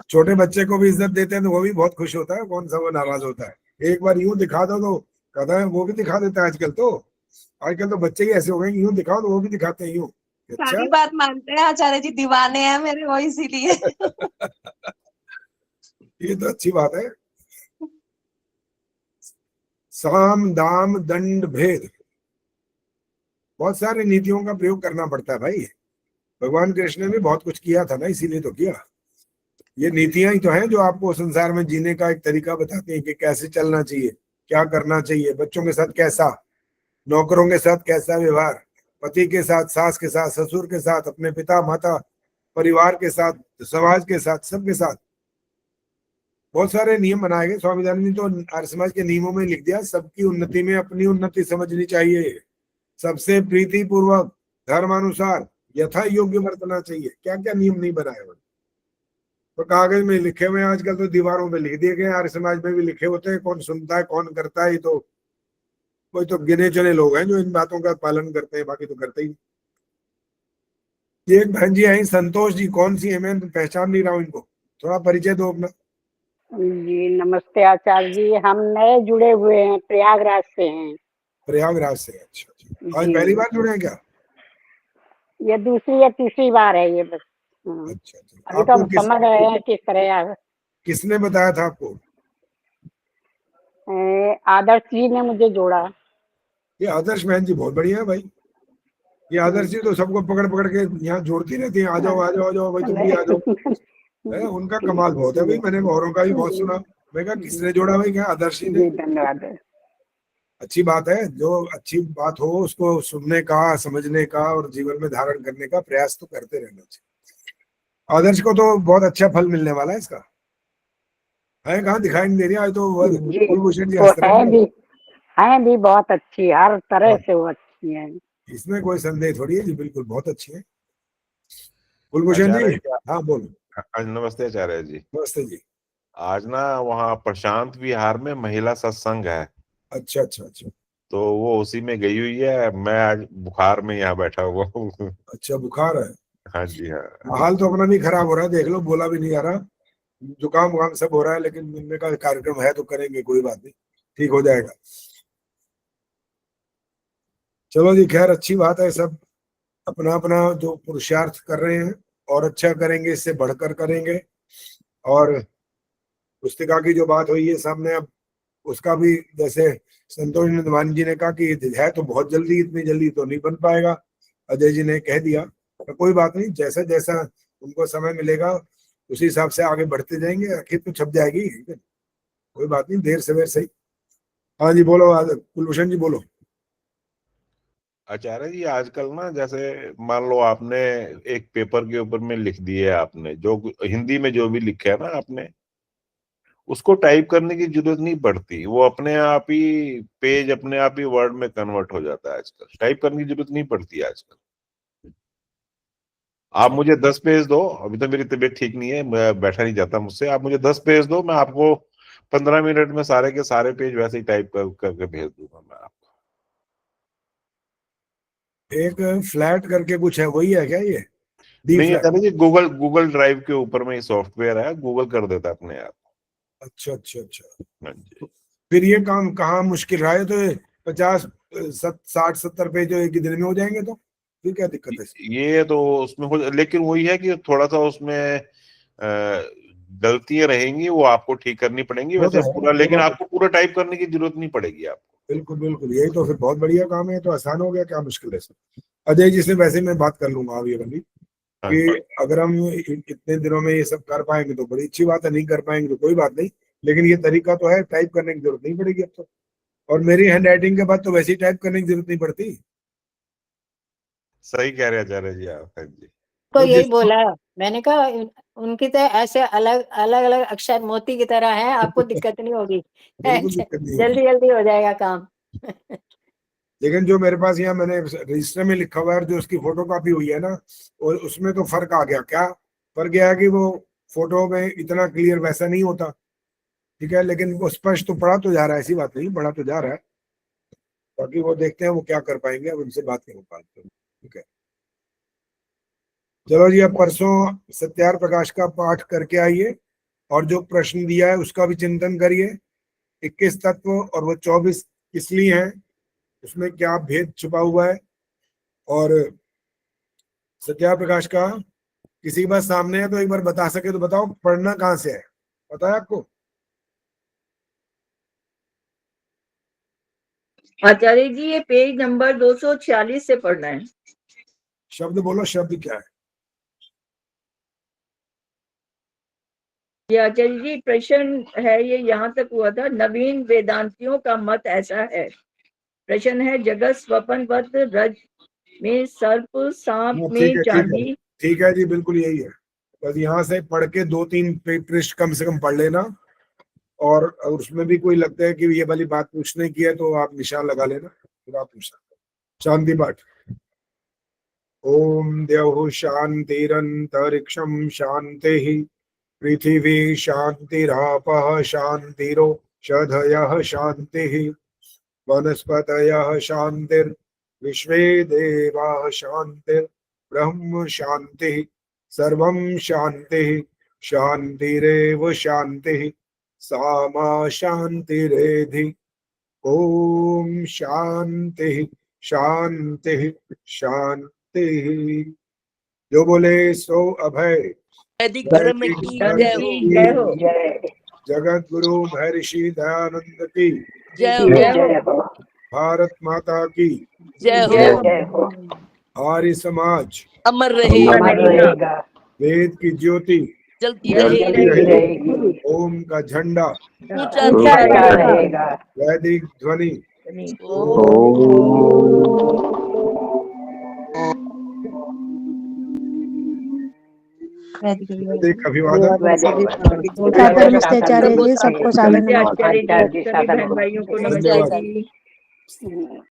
छोटे बच्चे को भी इज्जत देते हैं तो वो भी बहुत खुश होता है, कौन सा वो नाराज होता है। एक बार यूं दिखा दो तो कहता है, वो भी दिखा देता है आजकल तो बच्चे ही ऐसे हो गए, यूं दिखाओ तो वो भी दिखाते हैं यूं। अच्छा सारी बात मानते हैं आचार्य जी, दीवाने हैं मेरे वो इसीलिए। ये तो अच्छी बात है। साम दाम दंड भेद, बहुत सारी नीतियों का प्रयोग करना पड़ता है भाई। भगवान कृष्ण ने भी बहुत कुछ किया था ना, इसीलिए तो किया। ये नीतियां ही तो हैं जो आपको संसार में जीने का एक तरीका बताती हैं कि कैसे चलना चाहिए, क्या करना चाहिए, बच्चों के साथ कैसा, नौकरों के साथ कैसा व्यवहार, पति के साथ, सास के साथ, ससुर के साथ, अपने पिता माता, परिवार के साथ, समाज के साथ, सबके साथ बहुत सारे नियम बनाए गए। स्वामी दयानंद ने तो आर्य समाज के नियमों में लिख दिया, सबकी उन्नति में अपनी उन्नति समझनी चाहिए, सबसे प्रीति पूर्वक धर्मानुसार यथा योग्य बरतना चाहिए। क्या क्या नियम नहीं बनाए हुए तो कागज में लिखे हुए, आजकल तो दीवारों पे लिख दिए गए। आर्य समाज में भी लिखे होते हैं, कौन सुनता है कौन करता है, तो कोई तो गिने चुने लोग हैं जो इन बातों का पालन करते हैं, बाकी तो करते ही। एक बहन जी आई संतोष जी, कौन सी है, मैं पहचान नहीं रहा हूँ इनको, थोड़ा परिचय दो अपना। जी नमस्ते आचार्य जी, हम नए जुड़े हुए हैं, प्रयागराज से हैं। प्रयागराज से, अच्छा। आज जी। पहली बार जुड़े हैं क्या? ये दूसरी या तीसरी बार है ये बस। अच्छा अभी तो हम समझ रहे हैं किस तरह। किसने बताया था आपको? आदर्श जी ने मुझे जोड़ा। ये आदर्श बहन जी बहुत बढ़िया है भाई। ये आदर्श जी तो सबको पकड़ पकड़ के यहाँ जोड़ती रहती है, आ जाओ आ जाओ आ जाओ भाई, तुम भी आ जाओ। उनका कमाल बहुत है भाई, मैंने औरों का भी बहुत सुना। मैं कहा किसने जोड़ा भाई? क्या आदर्श जी ने? धन्यवाद। अच्छी बात है, जो अच्छी बात हो उसको सुनने का, समझने का और जीवन में धारण करने का प्रयास तो करते रहना चाहिए। आदर्श को तो बहुत अच्छा फल मिलने वाला है इसका। है कहाँ दिखाई नहीं दे रही आज तो कुलभूषण जी हंस रहे हैं। है भी बहुत अच्छी, हर तरह से वो अच्छी है, इसमें कोई संदेह थोड़ी है जी, बिल्कुल बहुत अच्छी है। कुलभूषण जी, हाँ बोलो। नमस्ते आचार्य जी। नमस्ते जी। आज ना वहाँ प्रशांत विहार में महिला सत्संग है। अच्छा अच्छा अच्छा। तो वो उसी में गई हुई है, मैं आज बुखार में यहाँ बैठा हुआ हूँ। अच्छा बुखार है? हाँ जी हाँ। हाल तो अपना भी खराब हो रहा है, देख लो, बोला भी नहीं आ रहा, जुकाम वुकाम सब हो रहा है, लेकिन मिलने का कार्यक्रम है तो करेंगे, कोई बात नहीं, ठीक हो जाएगा। चलो जी, खैर अच्छी बात है, सब अपना अपना जो पुरुषार्थ कर रहे हैं और अच्छा करेंगे, इससे बढ़कर करेंगे। और पुस्तिका की जो बात हुई है सामने, अब उसका भी जैसे संतोष नंदवानी जी ने कहा कि है तो बहुत जल्दी, इतनी जल्दी तो नहीं बन पाएगा, अजय जी ने कह दिया, तो कोई बात नहीं, जैसा जैसा उनको समय मिलेगा उसी हिसाब से आगे बढ़ते जाएंगे, आखिर तो छप जाएगी, कोई बात नहीं, देर सवेर सही। हाँ जी बोलो कुलभूषण जी बोलो। आचार्य जी आजकल ना जैसे मान लो आपने एक पेपर के ऊपर में लिख दिए, आपने जो हिंदी में जो भी लिखा है ना आपने, उसको टाइप करने की जरूरत नहीं पड़ती, वो अपने आप ही पेज अपने आप ही वर्ड में कन्वर्ट हो जाता है आजकल, टाइप करने की जरूरत नहीं पड़ती आजकल। आप मुझे 10 पेज दो, अभी तो मेरी तबीयत ठीक नहीं है, मैं बैठा नहीं जाता मुझसे, आप मुझे 10 पेज दो, मैं आपको 15 मिनट में सारे के सारे पेज वैसे ही टाइप करके भेज दूंगा मैं आपको। एक फ्लैट करके कुछ है, वही है क्या ये? नहीं है जी, गूगल ड्राइव के ऊपर में ही सॉफ्टवेयर है, गूगल कर देता है अपने आप। अच्छा अच्छा अच्छा। हाँ जी। फिर ये काम कहाँ मुश्किल रहा है? तो 50 60 70 पेज एक ही दिन में हो जाएंगे, तो फिर क्या दिक्कत है? ये तो उसमें हो, लेकिन वही है कि थोड़ा सा उसमें गलतियां रहेंगी, वो आपको ठीक करनी पड़ेंगी वैसे पूरा, लेकिन आपको पूरा टाइप करने की जरूरत नहीं पड़ेगी आपको। बिल्कुल बिल्कुल, यही तो फिर बहुत बढ़िया काम है, तो आसान हो गया, क्या मुश्किल है सर। अजय जी से वैसे मैं बात कर लूंगा अब ये वाली, कि अगर हम इतने दिनों में ये सब कर पाएंगे तो बड़ी अच्छी बात है, नहीं कर पाएंगे तो कोई बात नहीं, लेकिन ये तरीका तो है, टाइप करने की जरूरत नहीं पड़ेगी अब तो। और मेरी हैंड राइटिंग के बाद तो वैसे ही टाइप करने की जरूरत नहीं पड़ती। सही कह रहे हैं आचार्य जी आप। हाँ जी, तो यही बोला मैंने, कहा उनकी तो ऐसे अलग अलग अक्षर मोती की तरह है, आपको दिक्कत नहीं होगी, जल्दी जल्दी हो जाएगा काम। लेकिन जो मेरे पास यहाँ मैंने रजिस्टर में लिखा हुआ है, जो उसकी फोटो कॉपी हुई है ना, और उसमें तो फर्क आ गया। क्या फर्क गया कि वो फोटो में इतना क्लियर वैसा नहीं होता, ठीक है, लेकिन वो स्पष्ट तो पढ़ा तो जा रहा है, ऐसी बात नहीं, पढ़ा तो जा रहा है। बाकी वो देखते हैं वो क्या कर पाएंगे, अब उनसे बात करो, ठीक है। चलो जी, अब परसों सत्यार प्रकाश का पाठ करके आइए, और जो प्रश्न दिया है उसका भी चिंतन करिए। 21 तत्व और वो 24 किस लिए हैं, उसमें क्या भेद छुपा हुआ है। और सत्यार प्रकाश का किसी के पास सामने है तो एक बार बता सके तो बताओ, पढ़ना कहाँ से है, पता है आपको? आचार्य जी ये पेज नंबर 246 से पढ़ना है। शब्द बोलो, शब्द क्या है? ये आचार्य जी प्रश्न है, ये यहाँ तक हुआ था, नवीन वेदांतियों का मत ऐसा है। प्रश्न है, जगत स्वपनवत रज में सर्प, सांप में चांदी। ठीक है जी, बिल्कुल यही है। बस यहाँ से पढ़ के 2-3 पृष्ठ कम से कम पढ़ लेना, और उसमें भी कोई लगता है कि ये वाली बात पूछने की है तो आप निशान लगा लेना, फिर आप पूछ सकते। शांति पाठ। ओम द्यौः शांतिरन्तरिक्षं शांतिः, पृथिवी शांतिरापः शांतिरोषधयः शांतिः, वनस्पतयः शांतिर्विश्वे देवाः शांतिर्ब्रह्म शांतिः, सर्वं शांतिः शांतिरेव शांतिः, सा मा शांतिरेधि। ओम शांति शांति शांति। जो बोले सो अभय। वैदिक धर्म की जय हो। जगत गुरु महर्षि दयानंद की जय हो। भारत माता की जय हो। आर्य समाज अमर रहेगा। वेद की ज्योति जलती रहेगी। ओम का झंडा ऊंचा रहेगा। वैदिक ध्वनि वैदिक अभिवादन। आचार्य जी सबको भाइयों को नमस्ते जी।